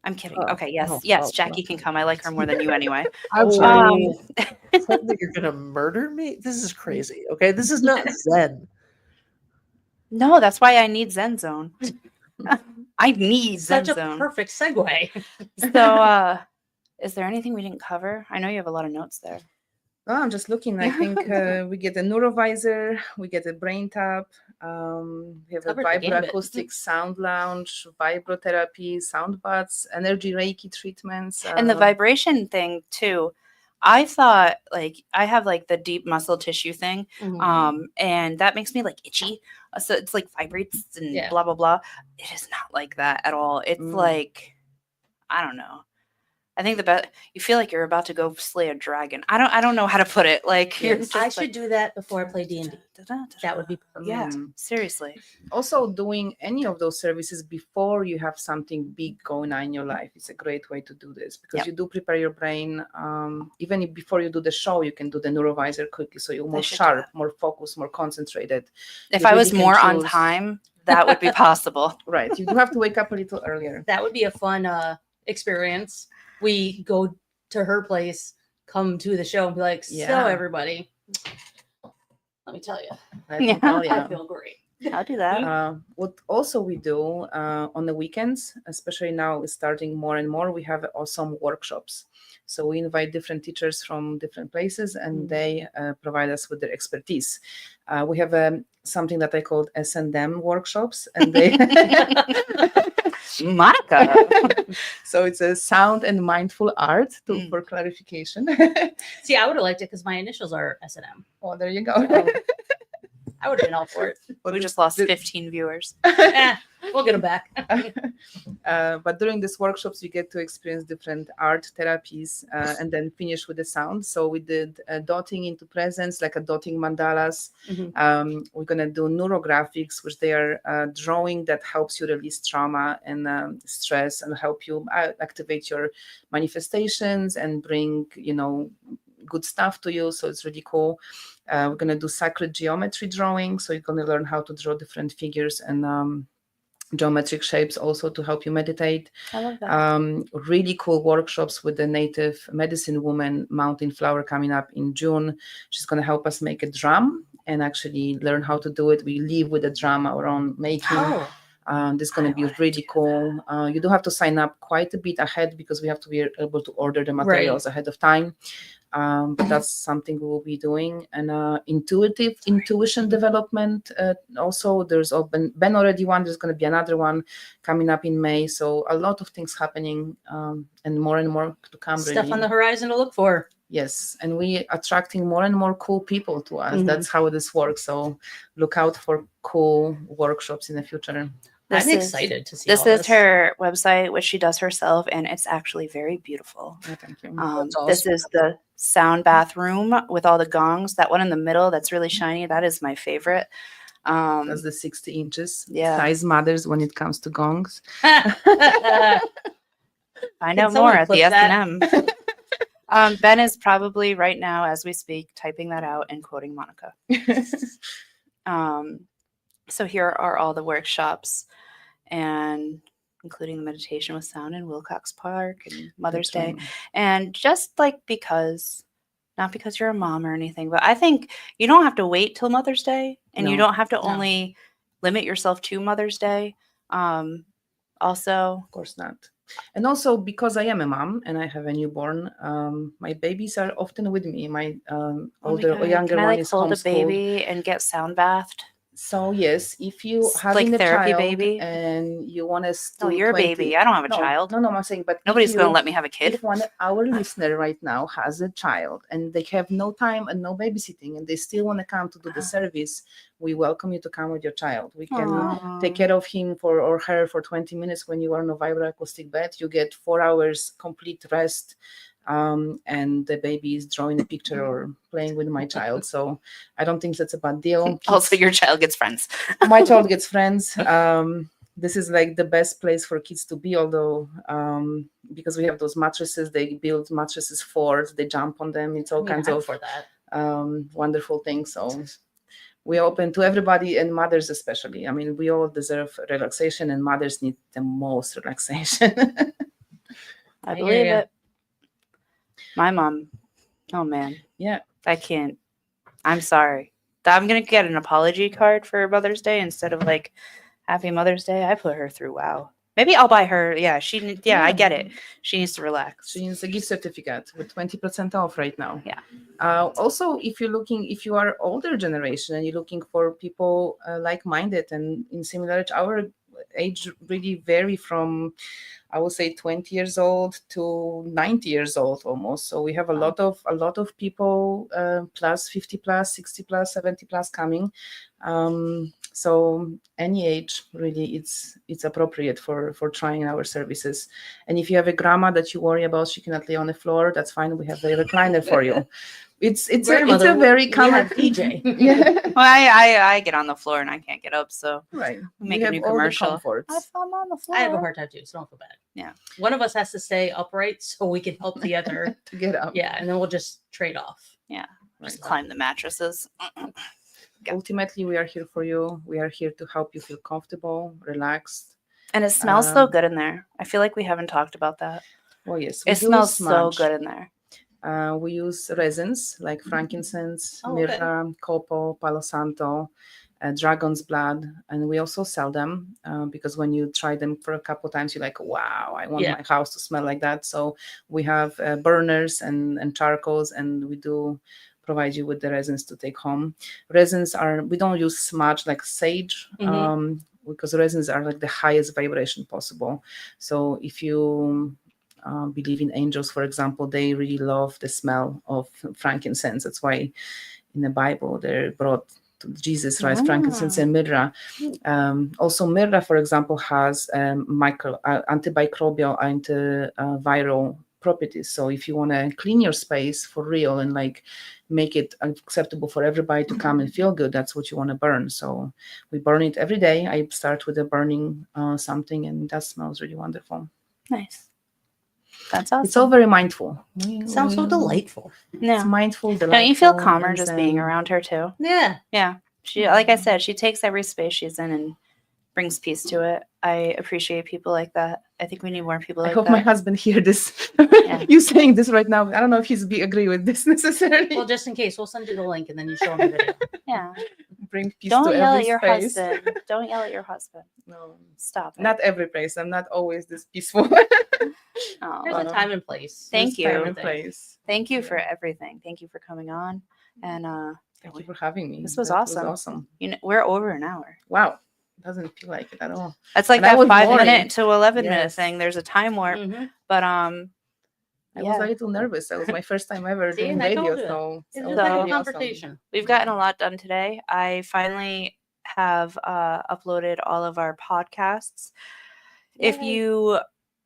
I'm kidding. Oh, Okay, yes, oh, yes, oh, Jackie oh. can come. I like her more than you anyway. I'm Um, sorry. Said that you're gonna murder me. This is crazy. Okay, this is not Zen. no, that's why I need Zen Zone. I need Such Zen a Zone. perfect segue. So, is there anything we didn't cover? I know you have a lot of notes there. Oh, I'm just looking. I think we get a neurovisor, we get a brain tap, we have a Covered the gambit. vibroacoustic sound lounge, vibrotherapy, sound baths, energy Reiki treatments. And the vibration thing too. I thought like I have like the deep muscle tissue thing, Mhm. and that makes me like itchy. So it's like vibrates and Yeah. blah blah blah. It is not like that at all. It's Mm. like I don't know. I think you feel like you're about to go slay a dragon. I don't know how to put it. Like you're Yes. just I like, should do that before I play D&D. That would be perfect. yeah, Mm. seriously. Also, doing any of those services before you have something big going on in your life is a great way to do this, because Yep. you do prepare your brain. Even if before you do the show, you can do the neurovisor quickly, so you're more should do sharp, that. more focused, more concentrated. If You I was really can more on choose- time, that would be possible. Right, you do have to wake up a little earlier. That would be a fun experience. We go to her place, come to the show, and be like, "So Yeah. everybody, let me tell you, Let me Yeah. tell I you. feel great." I'll do that. What also we do on the weekends, especially now it's starting more and more, we have awesome workshops. So we invite different teachers from different places, and they provide us with their expertise. We have something that I called S&M workshops, and they Monica. so it's a sound and mindful art Mm. for clarification. See, I would have liked it because my initials are S&M. Oh, there you go. I would have been all for it. We just lost 15 viewers. We'll get them back. But during these workshops, you get to experience different art therapies and then finish with the sound. So we did dotting into presence, like a dotting mandalas. Mhm. We're going to do neurographics, which they are drawing that helps you release trauma and stress and help you activate your manifestations and bring, good stuff to you. So it's really cool. We're going to do sacred geometry drawing. So you're going to learn how to draw different figures and geometric shapes also to help you meditate. I love that. Really cool workshops with the native medicine woman, Mountain Flower, coming up in June. She's going to help us make a drum and actually learn how to do it. We live with the drum, our own making. This is going to be really cool. You do have to sign up quite a bit ahead because we have to be able to order the materials ahead of time. But that's something we will be doing. And intuition development. Also, there's been already one. There's going to be another one coming up in May. So a lot of things happening and more to come. Stuff really. on the horizon to look for. Yes, and we attracting more and more cool people to us. Mhm. That's how this works. So look out for cool workshops in the future. I'm excited to see This all is this. her website, which she does herself, and it's actually very beautiful. Oh, thank you. This is the sound bathroom with all the gongs. That one in the middle that's really shiny, that is my favorite. That's the 60 inches. Yeah. Size matters when it comes to gongs. Find out more someone at the clip that? S&M. Ben is probably right now, as we speak, typing that out and quoting Monica. So here are all the workshops, and including the meditation with sound in Wilcox Park and Mother's Day. And just like not because you're a mom or anything, but I think you don't have to wait till Mother's Day, and you No. don't have to only limit yourself to Mother's Day. Also, Of course not. And also because I am a mom and I have a newborn, my babies are often with me. My older or younger can I one like is hold a homeschooled. baby and get sound bathed? So yes, if you It's have like a therapy child baby? and you want to No, you're a baby. I don't have a child. No, I'm saying, but Nobody's going to let me have a kid. If one our listener right now has a child and they have no time and no babysitting and they still want to come to do the service, we welcome you to come with your child. We can take care of him or her for 20 minutes when you are on a vibroacoustic bed. You get 4 hours complete rest. And the baby is drawing a picture or playing with my child. So I don't think that's a bad deal. Also, your child gets friends. My child gets friends. This is like the best place for kids to be, although because we have those mattresses, they build mattresses forts, they jump on them. It's all kinds of for that. wonderful things. So we are open to everybody, and mothers especially. I mean, we all deserve relaxation, and mothers need the most relaxation. I I hear believe ya. it. My mom. Oh man, Yeah. I can't. I'm sorry. I'm gonna get an apology card for Mother's Day instead of like Happy Mother's Day. I put her through wow. Maybe I'll buy her. Yeah, I Yeah. get it. She needs to relax. She needs a gift certificate with 20% off right now. Yeah. Also, if you are older generation and you're looking for people like-minded and in similar age, our age really vary from, I would say, 20 years old to 90 years old almost. So we have a lot of people plus 50 plus 60 plus 70 plus coming. So any age really, it's appropriate for trying our services. And if you have a grandma that you worry about she cannot lay on the floor, that's fine. We have a recliner for you. It's a very common have DJ. Yeah. Well, I get on the floor and I can't get up, so Right. we make We a have new all the commercial. comforts. I'm on the floor. I have a hard time too, so don't feel bad. Yeah. One of us has to stay upright so we can help the other. to get up. Yeah, and then we'll just trade off. Yeah. Just Right. climb the mattresses. Ultimately, we are here for you. We are here to help you feel comfortable, relaxed. And it smells so Um, good in there. I feel like we haven't talked about that. Oh yes, It do smells so smudge. good in there. We use resins like frankincense, Oh, okay. myrrh, copal, palo santo, dragon's blood, and we also sell them because when you try them for a couple times, you're like, wow, I want Yeah. my house to smell like that. So we have burners and charcoals, and we do provide you with the resins to take home. We don't use smudge like sage. Mhm. Because resins are like the highest vibration possible. So if you believe in angels, for example, they really love the smell of frankincense. That's why in the Bible they're brought to Jesus, right? Frankincense and myrrh. Also, myrrh, for example, has antimicrobial, antiviral properties. So if you want to clean your space for real and like make it acceptable for everybody to come and feel good, that's what you want to burn. So we burn it every day. I start with a burning something, and that smells really wonderful. Nice. That's awesome. It's all very mindful. Sounds so delightful. It's Yeah. mindful, delightful. Don't you feel calmer and just being zen. around her too? Yeah. Yeah. She, like I said, she takes every space she's in and brings peace to it. I appreciate people like that. I think we need more people I like hope that. my husband hear this. Yeah. You saying this right now. I don't know if he's agree with this necessarily. Well, just in case, we'll send you the link and then you show him the video. Yeah. Bring peace Don't to yell every at your space. husband. Don't yell at your husband. No, Stop it. not every place. I'm not always this peaceful. Oh. There's a time and place. Thank There's time you. and place. Thank you for everything. Thank you for coming on. And Thank you for having me. This was That awesome. awesome. you know, we're over an hour. Wow. Doesn't feel like it at all. That's like And I that was 5 minute worried. to 11-minute Yes. thing. There's a time warp, Mhm. but I was yeah. a little nervous. That was my first time ever See, doing and I radio. told you. So It's that was just like a really awesome. conversation. We've gotten a lot done today. I finally have uploaded all of our podcasts. If Yay. you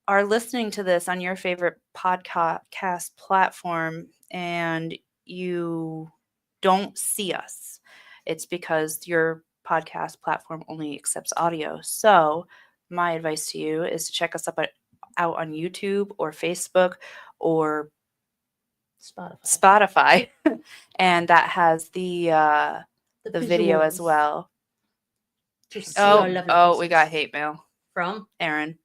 are listening to this on your favorite podcast platform and you don't see us, it's because your podcast platform only accepts audio. So my advice to you is to check us out on YouTube or Facebook or Spotify. And that has the video as visuals well. to see our lovely Oh, we got faces. hate mail. From Aaron.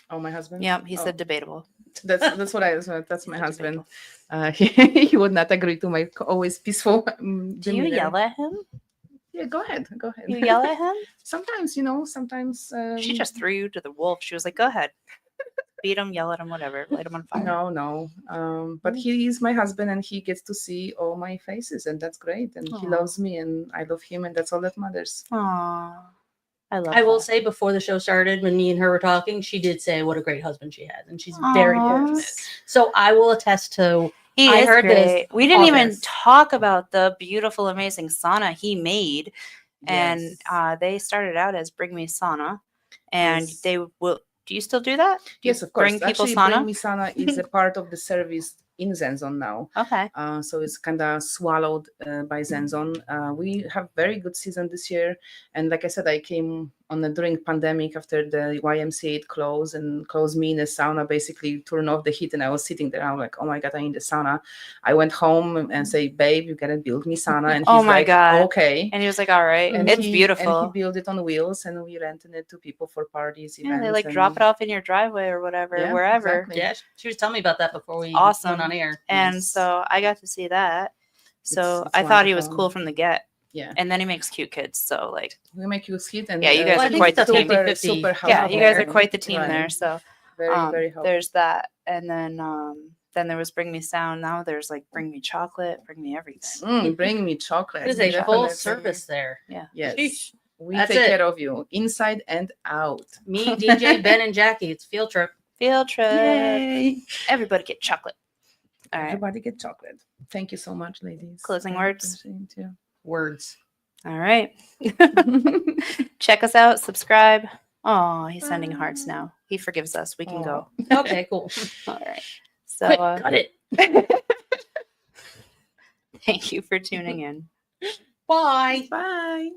Oh, my husband. Yep, he Oh. said debatable. That's what I. That's my He said husband. debatable. He would not agree to my always peaceful. Do demeanor. you yell at him? Yeah, go ahead. Go ahead. You yell at him? Sometimes, sometimes. She just threw you to the wolf. She was like, "Go ahead, beat him, yell at him, whatever, light him on fire." No. But he is my husband, and he gets to see all my faces, and that's great. And he Aw. loves me, and I love him, and that's all that matters. Aww, I love. I will that. say before the show started, when me and her were talking, she did say what a great husband she has, and she's very Aw. fortunate. So I will attest to. He I is heard this great. We didn't even August. talk about the beautiful, amazing sauna he made, and Yes. they started out as Bring Me Sauna, and Yes. they will. Do you still do that? Do you Yes, of course. Bring people Actually, sauna. Bring Me Sauna is a part of the service in Zen Zone now. Okay. So it's kind of swallowed by Zen Zone. We have very good season this year, and like I said, I came during pandemic, after the YMCA closed and closed me in the sauna, basically turned off the heat, and I was sitting there. I'm like, oh my god, I'm in the sauna. I went home and say, babe, you gotta build me sauna, and he's Oh my like, God. okay. And he was like, all right. And It's he beautiful. built it on wheels, and we rented it to people for parties, Yeah, events. they like and drop it off in your driveway or whatever, Yeah, wherever. exactly. Yeah, she was telling me about that before we Awesome. went on air. And Yes. so I got to see that. So It's I thought he was wonderful. cool from the get. Yeah, And then he makes cute kids. So like, we make you hit, and Yeah, you guys Well, I are think quite it's the a team. 50-50 super Yeah, yeah, helpful. you guys are there. quite the team Right. there. So Very helpful. there's that. And then there was Bring Me Sound. Now there's like Bring Me Chocolate, Bring Me everything. Bring me chocolate. There's a Yeah. full Definitely. service there. Yeah. Yes. Sheesh. We That's take it. care of you inside and out. Me, DJ, Ben, and Jackie. It's field trip. Field trip. Yay! Everybody get chocolate. All right. Everybody get chocolate. Thank you so much, ladies. Closing I words? appreciate you. Words. All right. Check us out. Subscribe. Oh, he's sending hearts now. He forgives us. We can go. Okay, cool. All right. So Quick, cut it. thank you for tuning in. Bye. Bye.